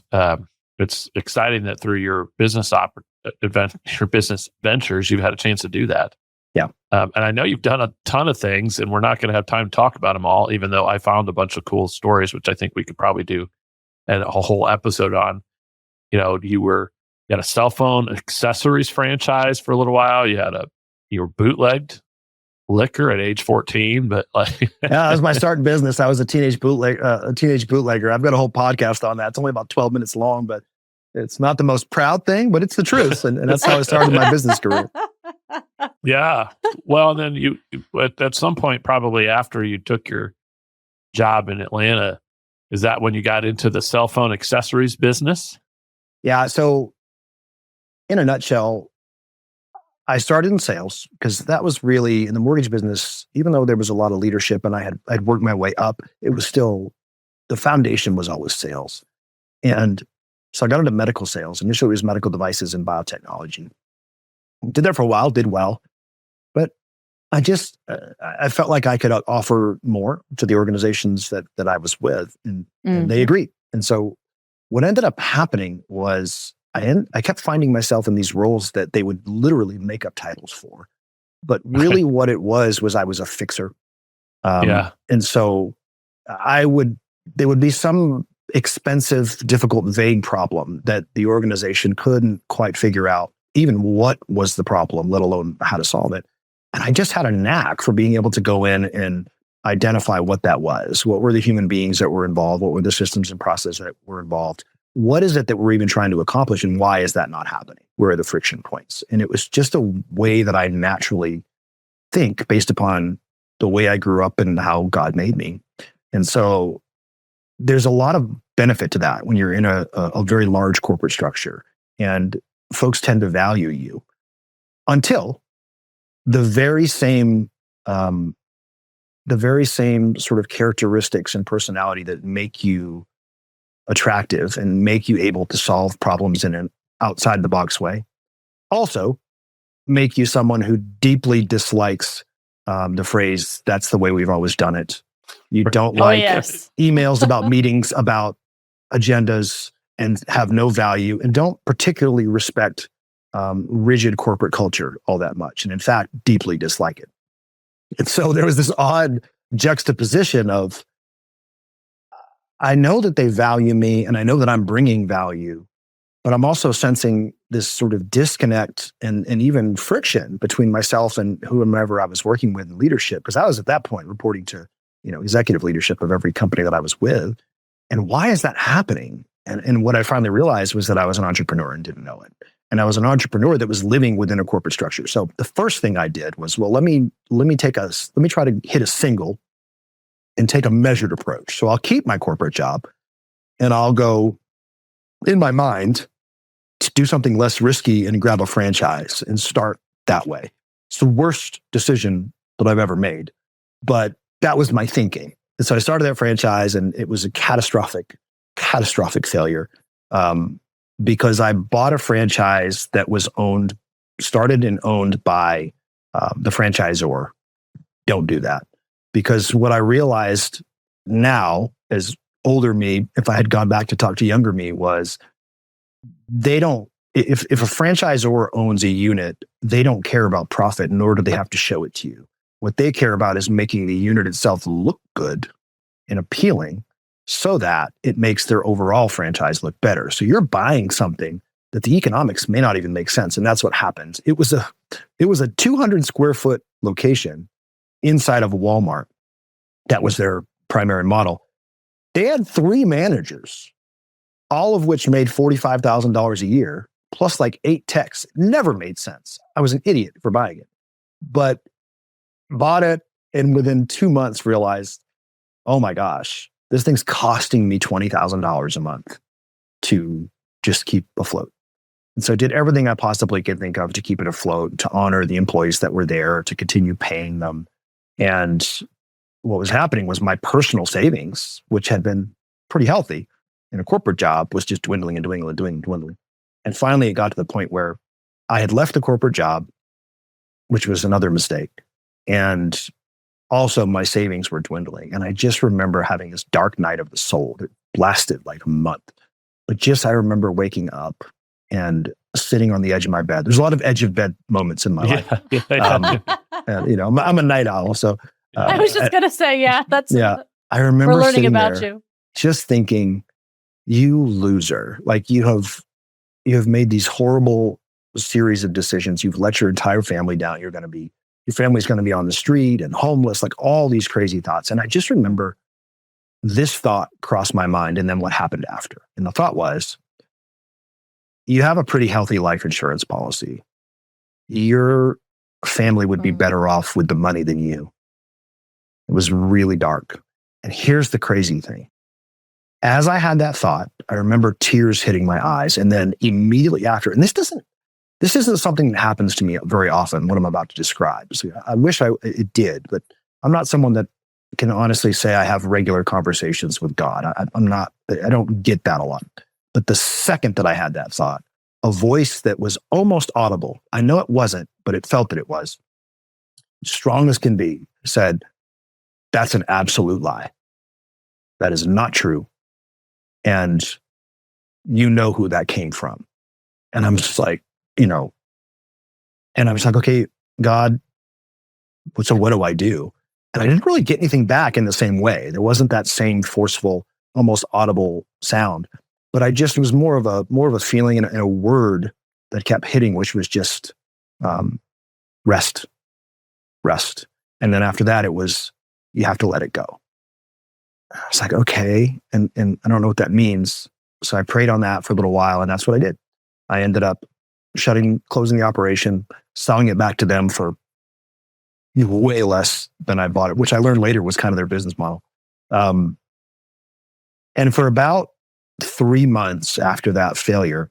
it's exciting that through your business your business ventures, you've had a chance to do that. Yeah. And I know you've done a ton of things, and we're not going to have time to talk about them all, even though I found a bunch of cool stories, which I think we could probably do a whole episode on. You had a cell phone accessories franchise for a little while. You were bootlegged liquor at age 14, but like yeah, that was my start in business. I was a teenage bootlegger. I've got a whole podcast on that. It's only about 12 minutes long, but it's not the most proud thing, but it's the truth. And that's how I started my business career. Yeah. Well, then you at some point, probably after you took your job in Atlanta, is that when you got into the cell phone accessories business? Yeah. So in a nutshell, I started in sales because that was really in the mortgage business, even though there was a lot of leadership and I'd worked my way up, it was still, the foundation was always sales. And so I got into medical sales. Initially it was medical devices and biotechnology. Did that for a while, did well, but I felt like I could offer more to the organizations that I was with, and they agreed. And so what ended up happening was I kept finding myself in these roles that they would literally make up titles for, but really what it was I was a fixer. And so there would be some expensive, difficult, vague problem that the organization couldn't quite figure out even what was the problem, let alone how to solve it. And I just had a knack for being able to go in and identify what that was. What were the human beings that were involved? What were the systems and processes that were involved? What is it that we're even trying to accomplish, and why is that not happening? Where are the friction points? And it was just a way that I naturally think based upon the way I grew up and how God made me. And so there's a lot of benefit to that when you're in a very large corporate structure, and folks tend to value you until the very same sort of characteristics and personality that make you attractive and make you able to solve problems in an outside the box way also make you someone who deeply dislikes the phrase, "That's the way we've always done it." You don't like emails about meetings, about agendas, and have no value, and don't particularly respect rigid corporate culture all that much. And in fact, deeply dislike it. And so there was this odd juxtaposition of, I know that they value me and I know that I'm bringing value, but I'm also sensing this sort of disconnect and even friction between myself and whomever I was working with in leadership. Because I was at that point reporting to, executive leadership of every company that I was with. And why is that happening? And what I finally realized was that I was an entrepreneur and didn't know it. And I was an entrepreneur that was living within a corporate structure. So the first thing I did was, well, let me try to hit a single and take a measured approach. So I'll keep my corporate job and I'll go in my mind to do something less risky and grab a franchise and start that way. It's the worst decision that I've ever made, but that was my thinking. And so I started that franchise, and it was a catastrophic failure because I bought a franchise that was started and owned by the franchisor. Don't do that. Because what I realized now, as older me, if I had gone back to talk to younger me, was if a franchisor owns a unit, they don't care about profit, nor do they have to show it to you. What they care about is making the unit itself look good and appealing so that it makes their overall franchise look better. So you're buying something that the economics may not even make sense. And that's what happened. It was a 200 square foot location inside of a Walmart. That was their primary model. They had 3 managers, all of which made $45,000 a year, plus like 8 techs. It never made sense. I was an idiot for buying it, but bought it, and within 2 months realized, oh my gosh, this thing's costing me $20,000 a month to just keep afloat. And so I did everything I possibly could think of to keep it afloat, to honor the employees that were there, to continue paying them. And what was happening was my personal savings, which had been pretty healthy in a corporate job, was just dwindling and dwindling. And finally, it got to the point where I had left the corporate job, which was another mistake. And also my savings were dwindling. And I just remember having this dark night of the soul that lasted like a month. But just, I remember waking up and sitting on the edge of my bed. There's a lot of edge of bed moments in my life. And, I'm a night owl. So I was just going to say, I remember we're learning sitting about there you. just thinking, you loser, like you have made these horrible series of decisions. You've let your entire family down. Your family's going to be on the street and homeless, like all these crazy thoughts. And I just remember this thought crossed my mind, and then what happened after. And the thought was, you have a pretty healthy life insurance policy. Your family would be better off with the money than you. It was really dark. And here's the crazy thing. As I had that thought, I remember tears hitting my eyes. And then immediately after, and this isn't something that happens to me very often, what I'm about to describe. So I wish it did, but I'm not someone that can honestly say I have regular conversations with God. I don't get that a lot. But the second that I had that thought, a voice that was almost audible, I know it wasn't, but it felt that it was, strong as can be, said, that's an absolute lie. That is not true. And you know who that came from. And I'm just like, and I was like, okay, God, so what do I do? And I didn't really get anything back in the same way. There wasn't that same forceful, almost audible sound, but it was more of a feeling and a word that kept hitting, which was just rest. And then after that, it was, you have to let it go. I was like, okay. And I don't know what that means. So I prayed on that for a little while, and that's what I did. I ended up closing the operation, selling it back to them for way less than I bought it, which I learned later was kind of their business model. And for about 3 months after that failure,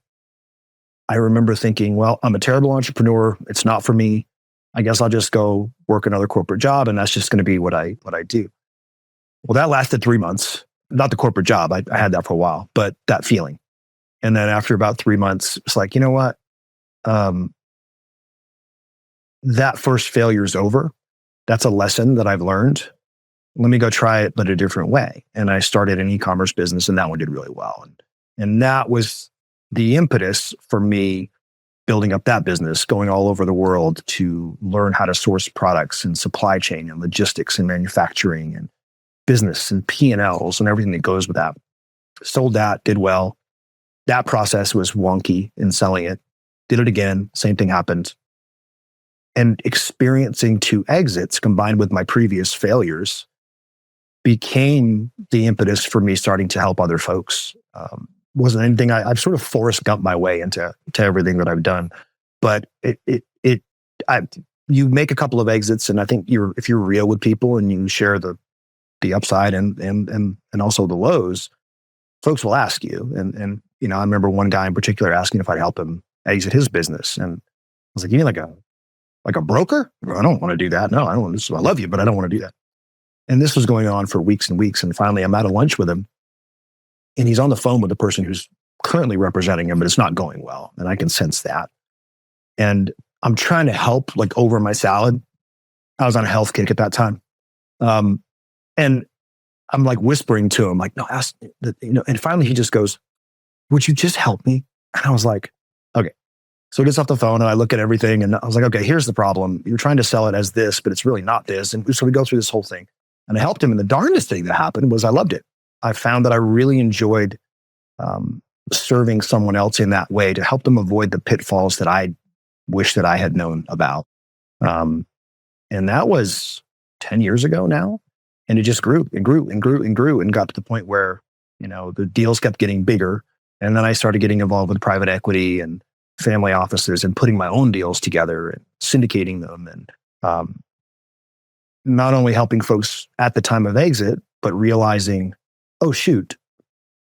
I remember thinking, well, I'm a terrible entrepreneur. It's not for me. I guess I'll just go work another corporate job, and that's just going to be what I do. Well, that lasted 3 months. Not the corporate job. I had that for a while, but that feeling. And then after about 3 months, it's like, you know what? That first failure is over. That's a lesson that I've learned. Let me go try it, but a different way. And I started an e-commerce business, and that one did really well. And that was the impetus for me building up that business, going all over the world to learn how to source products and supply chain and logistics and manufacturing and business and P&Ls and everything that goes with that. Sold that, did well. That process was wonky in selling it. Did it again, same thing happened. And experiencing 2 exits combined with my previous failures became the impetus for me starting to help other folks. Wasn't anything, I've sort of Forrest Gump my way into everything that I've done. But you make a couple of exits, and I think if you're real with people and you share the upside and also the lows, folks will ask you. And I remember one guy in particular asking if I'd help him exit his business. And I was like, you mean like a broker? I don't want to do that. No, I don't want to. I love you, but I don't want to do that. And this was going on for weeks and weeks. And finally, I'm at a lunch with him, and he's on the phone with the person who's currently representing him, but it's not going well. And I can sense that. And I'm trying to help, like, over my salad. I was on a health kick at that time. And I'm like whispering to him, like, no, ask, and finally he just goes, would you just help me? And I was like, okay. So he gets off the phone, and I look at everything, and I was like, okay, here's the problem. You're trying to sell it as this, but it's really not this. And so we go through this whole thing, and I helped him. And the darndest thing that happened was I loved it. I found that I really enjoyed serving someone else in that way to help them avoid the pitfalls that I wish that I had known about. And that was 10 years ago now. And it just grew and grew and grew and grew and got to the point where, the deals kept getting bigger. And then I started getting involved with private equity and family offices and putting my own deals together and syndicating them. And not only helping folks at the time of exit, but realizing, oh, shoot,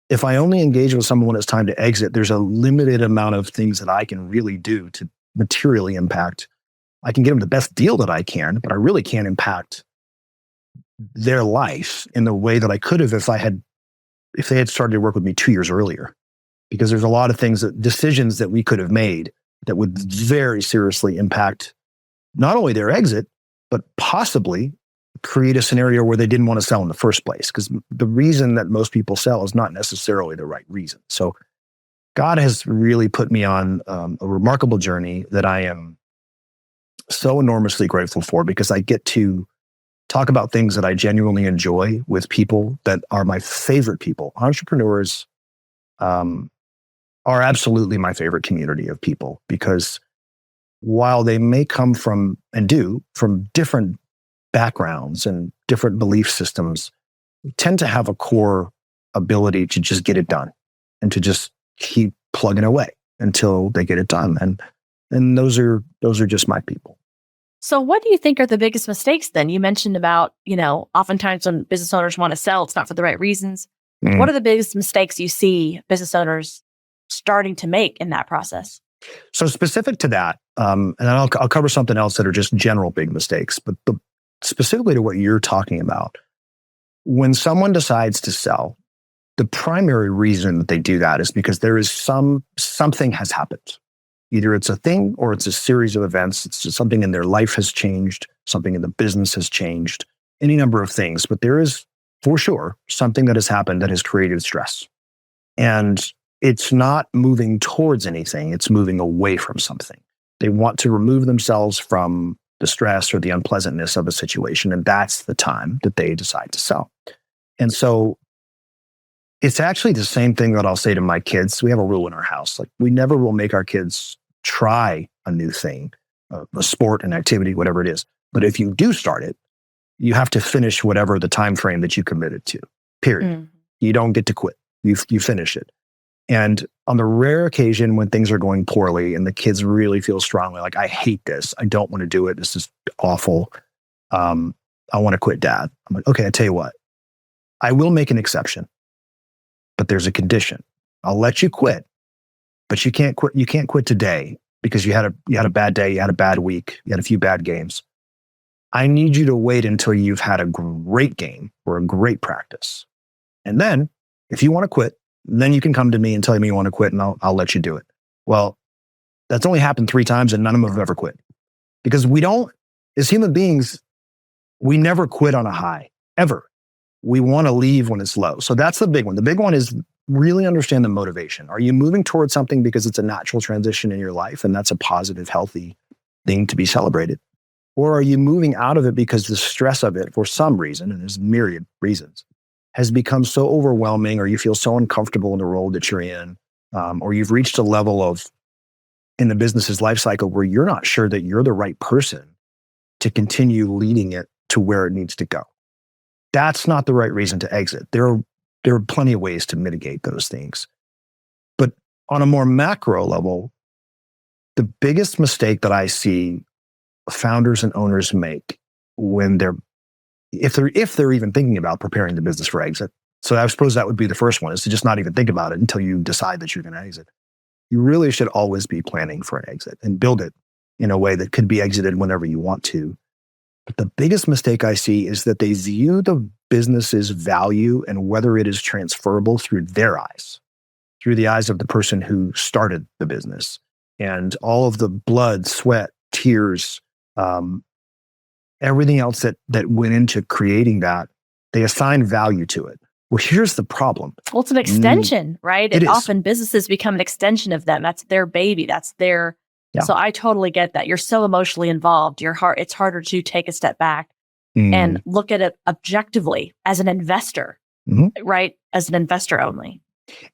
if I only engage with someone when it's time to exit, there's a limited amount of things that I can really do to materially impact. I can get them the best deal that I can, but I really can't impact their life in the way that I could have if they had started to work with me 2 years earlier. Because there's a lot of decisions that we could have made that would very seriously impact not only their exit, but possibly create a scenario where they didn't want to sell in the first place. Because the reason that most people sell is not necessarily the right reason. So God has really put me on a remarkable journey that I am so enormously grateful for, because I get to talk about things that I genuinely enjoy with people that are my favorite people. Entrepreneurs are absolutely my favorite community of people, because while they may come from, and do, from different backgrounds and different belief systems, tend to have a core ability to just get it done and to just keep plugging away until they get it done. And those are just my people. So what do you think are the biggest mistakes then? You mentioned about, oftentimes when business owners want to sell, it's not for the right reasons. Mm. What are the biggest mistakes you see business owners starting to make in that process? So specific to that, and then I'll cover something else that are just general big mistakes, but specifically to what you're talking about, when someone decides to sell, the primary reason that they do that is because there is something has happened. Either it's a thing or it's a series of events. It's just something in their life has changed, something in the business has changed, any number of things. But there is, for sure, something that has happened that has created stress. And it's not moving towards anything, it's moving away from something. They want to remove themselves from the stress or the unpleasantness of a situation, and that's the time that they decide to sell. And so it's actually the same thing that I'll say to my kids. We have a rule in our house. Like, we never will make our kids try a new thing, a sport, an activity, whatever it is. But if you do start it, you have to finish whatever the time frame that you committed to, period. Mm. You don't get to quit. You finish it. And on the rare occasion when things are going poorly and the kids really feel strongly, like, I hate this, I don't want to do it, this is awful, I want to quit, Dad. I'm like, okay, I tell you what, I will make an exception, but there's a condition. I'll let you quit, but you can't quit. You can't quit today because you had a bad day, you had a bad week, you had a few bad games. I need you to wait until you've had a great game or a great practice. And then if you want to quit, then you can come to me and tell me you want to quit, and I'll let you do it. Well, that's only happened 3 times and none of them have ever quit. Because we don't, as human beings, we never quit on a high, ever. We want to leave when it's low. So that's the big one. The big one is really understand the motivation. Are you moving towards something because it's a natural transition in your life and that's a positive, healthy thing to be celebrated? Or are you moving out of it because the stress of it, for some reason, and there's myriad reasons, has become so overwhelming, or you feel so uncomfortable in the role that you're in, or you've reached a level of, in the business's life cycle, where you're not sure that you're the right person to continue leading it to where it needs to go. That's not the right reason to exit. There are plenty of ways to mitigate those things. But on a more macro level, the biggest mistake that I see founders and owners make when if they're even thinking about preparing the business for exit. So I suppose that would be the first one, is to just not even think about it until you decide that you're going to exit. You really should always be planning for an exit and build it in a way that could be exited whenever you want to. But the biggest mistake I see is that they view the business's value and whether it is transferable through their eyes, through the eyes of the person who started the business, and all of the blood, sweat, tears, everything else that went into creating that. They assign value to it. Well, here's the problem. Well, it's an extension, right? It is. Often businesses become an extension of them. That's their baby. That's their. Yeah. So I totally get that. You're so emotionally involved. It's harder to take a step back and look at it objectively as an investor, right? As an investor only.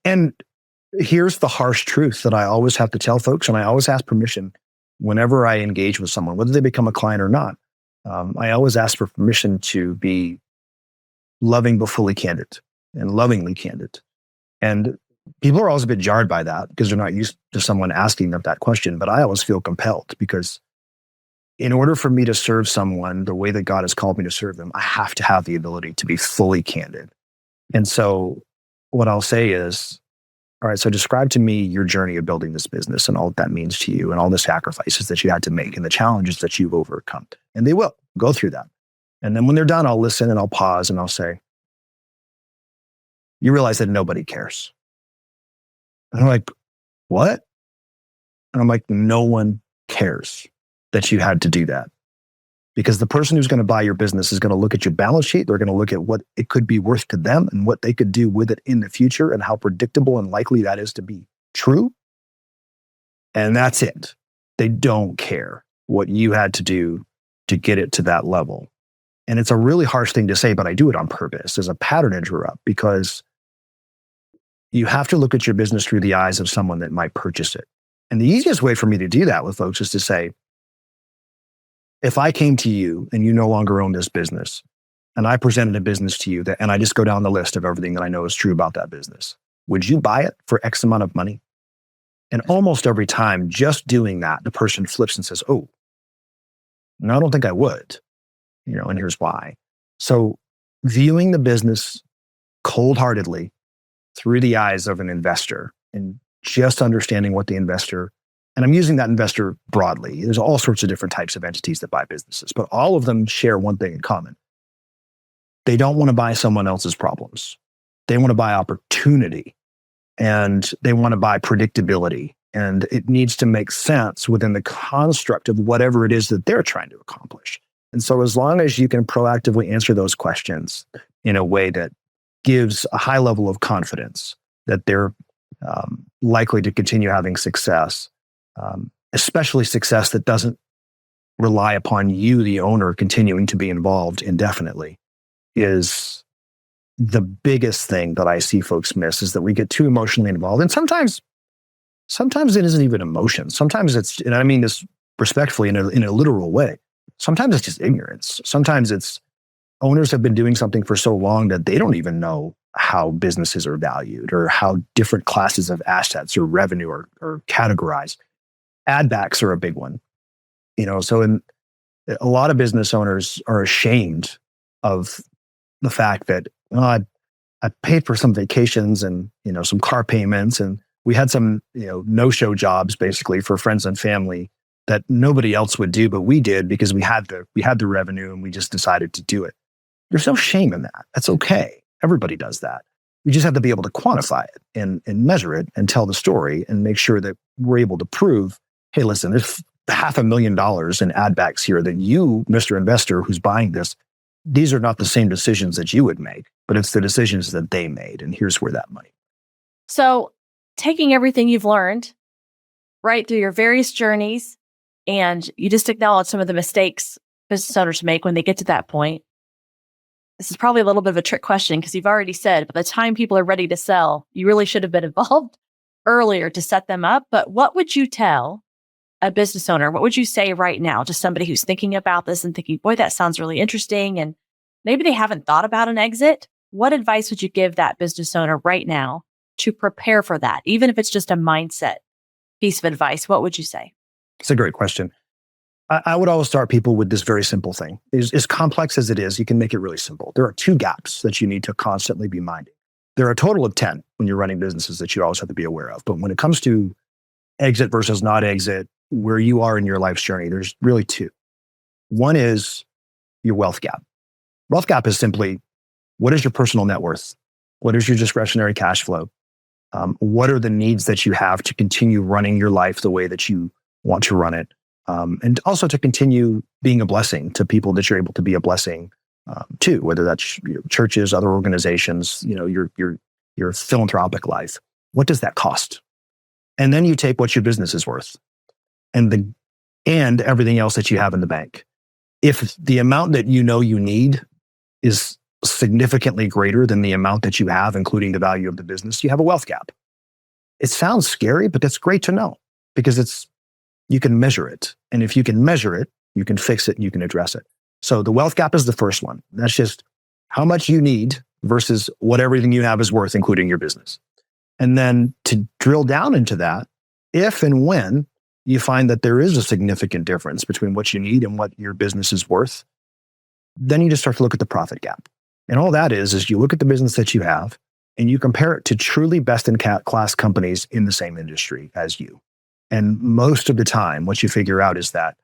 And here's the harsh truth that I always have to tell folks, and I always ask permission whenever I engage with someone, whether they become a client or not. I always ask for permission to be loving but fully candid and lovingly candid. And people are always a bit jarred by that because they're not used to someone asking them that question. But I always feel compelled, because in order for me to serve someone the way that God has called me to serve them, I have to have the ability to be fully candid. And so what I'll say is, all right, so describe to me your journey of building this business and all that means to you and all the sacrifices that you had to make and the challenges that you've overcome. And they will go through that. And then when they're done, I'll listen and I'll pause and I'll say, you realize that nobody cares. And I'm like, what? And I'm like, no one cares that you had to do that. Because the person who's going to buy your business is going to look at your balance sheet. They're going to look at what it could be worth to them and what they could do with it in the future and how predictable and likely that is to be true. And that's it. They don't care what you had to do to get it to that level. And it's a really harsh thing to say, but I do it on purpose as a pattern interrupt, because you have to look at your business through the eyes of someone that might purchase it. And the easiest way for me to do that with folks is to say, if I came to you and you no longer own this business, and I presented a business to you and I just go down the list of everything that I know is true about that business, would you buy it for X amount of money? And almost every time, just doing that, the person flips and says, oh, no, I don't think I would. And here's why. So viewing the business cold-heartedly through the eyes of an investor and just understanding what the investor, and I'm using that investor broadly. There's all sorts of different types of entities that buy businesses, but all of them share one thing in common. They don't want to buy someone else's problems. They want to buy opportunity, and they want to buy predictability. And it needs to make sense within the construct of whatever it is that they're trying to accomplish. And so as long as you can proactively answer those questions in a way that gives a high level of confidence that they're likely to continue having success, especially success that doesn't rely upon you, the owner, continuing to be involved indefinitely, is the biggest thing that I see folks miss, is that we get too emotionally involved. And sometimes it isn't even emotion. Sometimes it's, and I mean this respectfully in a literal way, sometimes it's just ignorance. Sometimes it's owners have been doing something for so long that they don't even know how businesses are valued or how different classes of assets or revenue are categorized. Add backs are a big one. So a lot of business owners are ashamed of the fact that I paid for some vacations and some car payments, and we had some no-show jobs basically for friends and family that nobody else would do, but we did because we had the revenue and we just decided to do it. There's no shame in that. That's okay. Everybody does that. We just have to be able to quantify it and measure it and tell the story and make sure that we're able to prove, hey, listen, there's $500,000 in add backs here that you, Mr. Investor, who's buying this, these are not the same decisions that you would make, but it's the decisions that they made. And here's where that money. So taking everything you've learned right through your various journeys, and you just acknowledge some of the mistakes business owners make when they get to that point. This is probably a little bit of a trick question, because you've already said by the time people are ready to sell, you really should have been involved earlier to set them up. But what would you tell a business owner? What would you say right now to somebody who's thinking about this and thinking, boy, that sounds really interesting, and maybe they haven't thought about an exit? What advice would you give that business owner right now to prepare for that? Even if it's just a mindset piece of advice, what would you say? It's a great question. I would always start people with this very simple thing. As complex as it is, you can make it really simple. There are 2 gaps that you need to constantly be minding. There are a total of 10 when you're running businesses that you always have to be aware of. But when it comes to exit versus not exit, where you are in your life's journey, there's really 2. One is your wealth gap. Wealth gap is simply, what is your personal net worth? What is your discretionary cash flow? What are the needs that you have to continue running your life the way that you want to run it? And also to continue being a blessing to people that you're able to be a blessing to, whether that's churches, other organizations, your philanthropic life. What does that cost? And then you take what your business is worth and everything else that you have in the bank. If the amount that you need is significantly greater than the amount that you have, including the value of the business, you have a wealth gap. It sounds scary, but that's great to know, because you can measure it. And if you can measure it, you can fix it and you can address it. So the wealth gap is the first one. That's just how much you need versus what everything you have is worth, including your business. And then to drill down into that, if and when you find that there is a significant difference between what you need and what your business is worth, then you just start to look at the profit gap. And all that is you look at the business that you have and you compare it to truly best-in-class companies in the same industry as you. And most of the time, what you figure out is that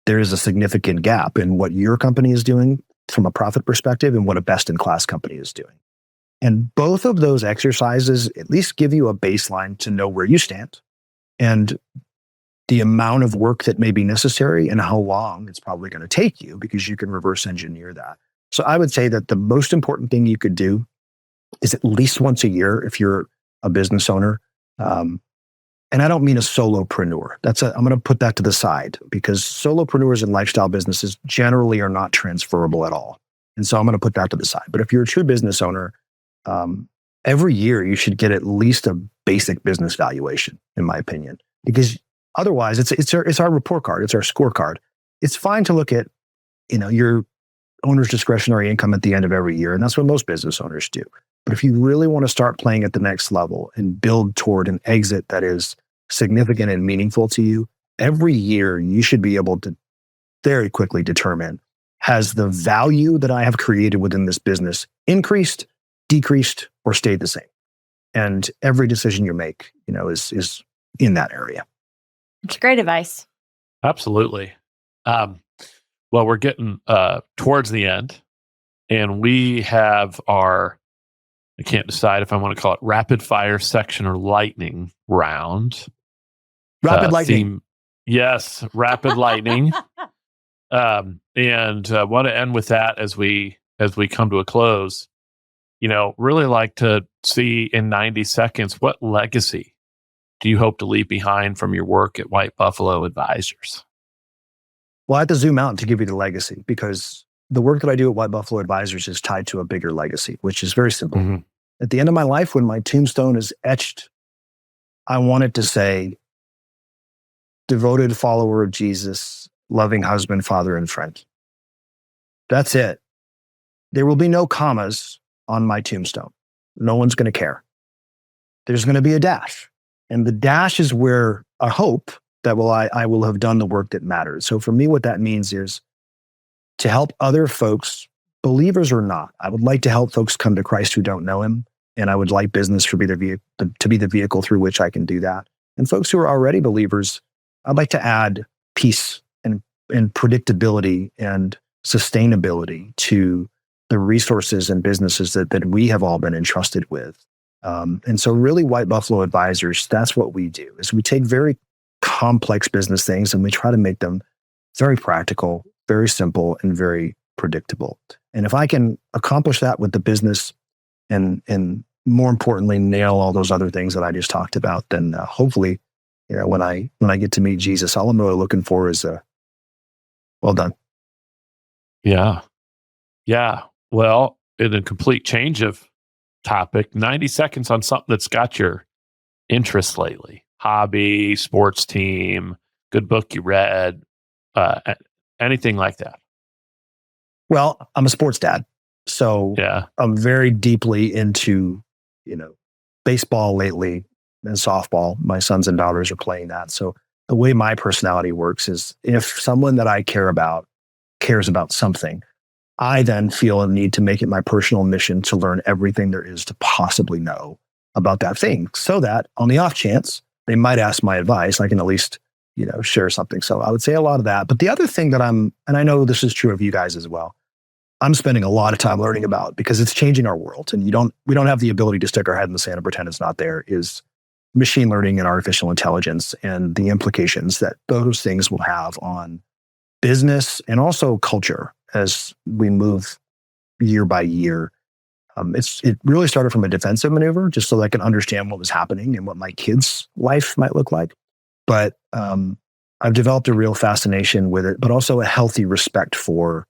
there is a significant gap in what your company is doing from a profit perspective and what a best-in-class company is doing. And both of those exercises at least give you a baseline to know where you stand and the amount of work that may be necessary and how long it's probably going to take you, because you can reverse engineer that. So I would say that the most important thing you could do is at least once a year, if you're a business owner, And I don't mean a solopreneur. I'm going to put that to the side because solopreneurs and lifestyle businesses generally are not transferable at all. And so I'm going to put that to the side. But if you're a true business owner, every year you should get at least a basic business valuation, in my opinion, because otherwise it's our report card. It's our scorecard. It's fine to look at, your owner's discretionary income at the end of every year. And that's what most business owners do. But if you really want to start playing at the next level and build toward an exit that is significant and meaningful to you, every year you should be able to very quickly determine, has the value that I have created within this business increased, decreased, or stayed the same? And every decision you make, is in that area. It's great advice. Absolutely. Well, we're getting towards the end, and we have I can't decide if I want to call it rapid fire section or lightning round. Rapid lightning. Yes, rapid lightning. And want to end with that as we come to a close. Really like to see in 90 seconds, what legacy do you hope to leave behind from your work at White Buffalo Advisors? Well, I have to zoom out to give you the legacy because the work that I do at White Buffalo Advisors is tied to a bigger legacy, which is very simple. Mm-hmm. At the end of my life, when my tombstone is etched, I want it to say, devoted follower of Jesus, loving husband, father, and friend. That's it. There will be no commas on my tombstone. No one's going to care. There's going to be a dash. And the dash is where I hope that I will have done the work that matters. So for me, what that means is to help other folks, believers or not. I would like to help folks come to Christ who don't know him. And I would like business to be the vehicle through which I can do that. And folks who are already believers, I'd like to add peace and predictability and sustainability to the resources and businesses that we have all been entrusted with. And so really White Buffalo Advisors, that's what we do, is we take very complex business things and we try to make them very practical, very simple, and very predictable. And if I can accomplish that with the business and more importantly, nail all those other things that I just talked about, then hopefully, when I get to meet Jesus, all I'm really looking for is well done. Yeah. Yeah. Well, in a complete change of topic, 90 seconds on something that's got your interest lately. Hobby, sports team, good book you read, anything like that. Well, I'm a sports dad. So yeah. I'm very deeply into, baseball lately and softball. My sons and daughters are playing that. So the way my personality works is if someone that I care about cares about something, I then feel a need to make it my personal mission to learn everything there is to possibly know about that thing so that on the off chance they might ask my advice, I can at least, share something. So I would say a lot of that. But the other thing that and I know this is true of you guys as well, I'm spending a lot of time learning about because it's changing our world and we don't have the ability to stick our head in the sand and pretend it's not there, is machine learning and artificial intelligence and the implications that those things will have on business and also culture as we move year by year. It really started from a defensive maneuver, just so that I can understand what was happening and what my kids' life might look like. But I've developed a real fascination with it, but also a healthy respect for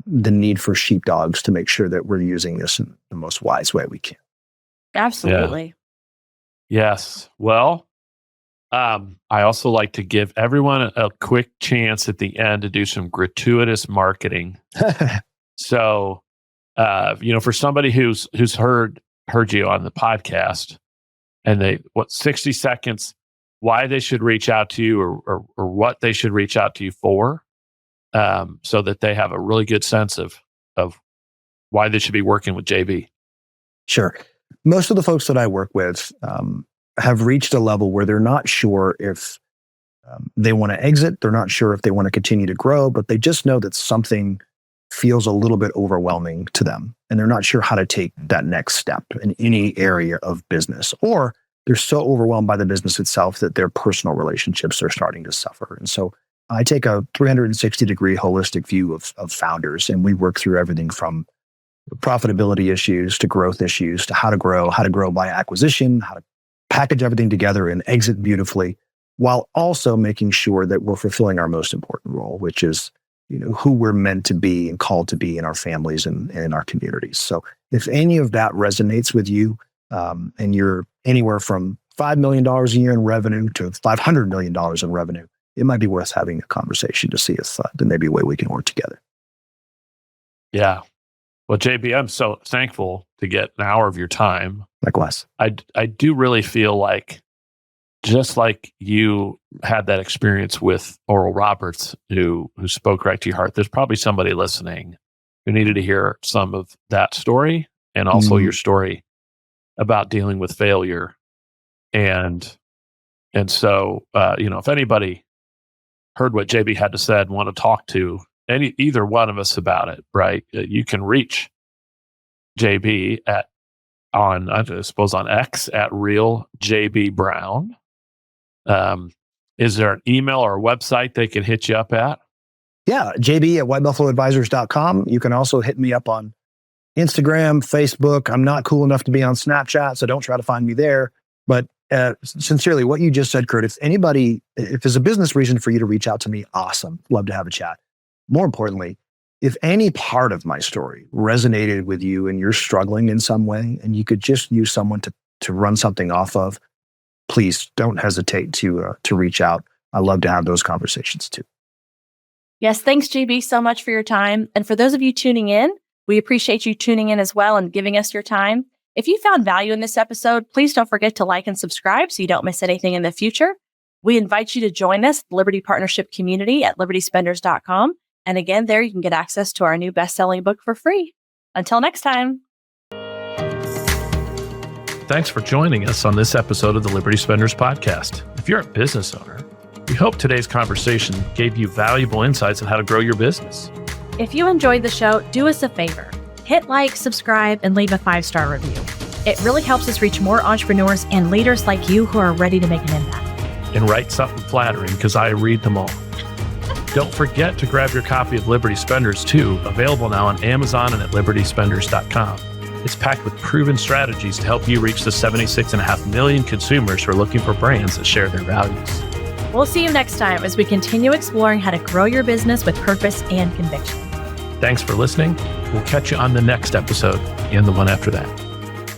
the need for sheepdogs to make sure that we're using this in the most wise way we can. Absolutely. Yeah. Yes. Well, I also like to give everyone a quick chance at the end to do some gratuitous marketing. So, for somebody who's heard you on the podcast and 60 seconds, why they should reach out to you or what they should reach out to you for, so that they have a really good sense of why they should be working with JB. Sure. Most of the folks that I work with have reached a level where they're not sure if they want to exit. They're not sure if they want to continue to grow, but they just know that something feels a little bit overwhelming to them. And they're not sure how to take that next step in any area of business. Or they're so overwhelmed by the business itself that their personal relationships are starting to suffer. And so I take a 360-degree holistic view of founders, and we work through everything from profitability issues to growth issues to how to grow by acquisition, how to package everything together and exit beautifully, while also making sure that we're fulfilling our most important role, which is, who we're meant to be and called to be in our families and in our communities. So if any of that resonates with you, and you're anywhere from $5 million a year in revenue to $500 million in revenue, it might be worth having a conversation to see if there may be a way we can work together. Yeah. Well, JB, I'm so thankful to get an hour of your time. Likewise. I do really feel like, just like you had that experience with Oral Roberts, who spoke right to your heart, there's probably somebody listening who needed to hear some of that story and also your story about dealing with failure. And so, if anybody heard what JB had to say and want to talk to either one of us about it, right? You can reach JB on X at RealJBBrown. Is there an email or a website they can hit you up at? Yeah, JB at whitebuffaloadvisors.com. You can also hit me up on Instagram, Facebook. I'm not cool enough to be on Snapchat, so don't try to find me there. But sincerely, what you just said, Kurt, if there's a business reason for you to reach out to me, awesome. Love to have a chat. More importantly, if any part of my story resonated with you and you're struggling in some way and you could just use someone to run something off of, please don't hesitate to reach out. I love to have those conversations too. Yes, thanks, JB, so much for your time. And for those of you tuning in, we appreciate you tuning in as well and giving us your time. If you found value in this episode, please don't forget to like and subscribe so you don't miss anything in the future. We invite you to join us, the Liberty Partnership community at libertyspenders.com. And again, there you can get access to our new best-selling book for free. Until next time. Thanks for joining us on this episode of the Liberty Spenders Podcast. If you're a business owner, we hope today's conversation gave you valuable insights on how to grow your business. If you enjoyed the show, do us a favor. Hit like, subscribe, and leave a 5-star review. It really helps us reach more entrepreneurs and leaders like you who are ready to make an impact. And write something flattering, because I read them all. Don't forget to grab your copy of Liberty Spenders too, available now on Amazon and at libertyspenders.com. It's packed with proven strategies to help you reach the 76.5 million consumers who are looking for brands that share their values. We'll see you next time as we continue exploring how to grow your business with purpose and conviction. Thanks for listening. We'll catch you on the next episode and the one after that.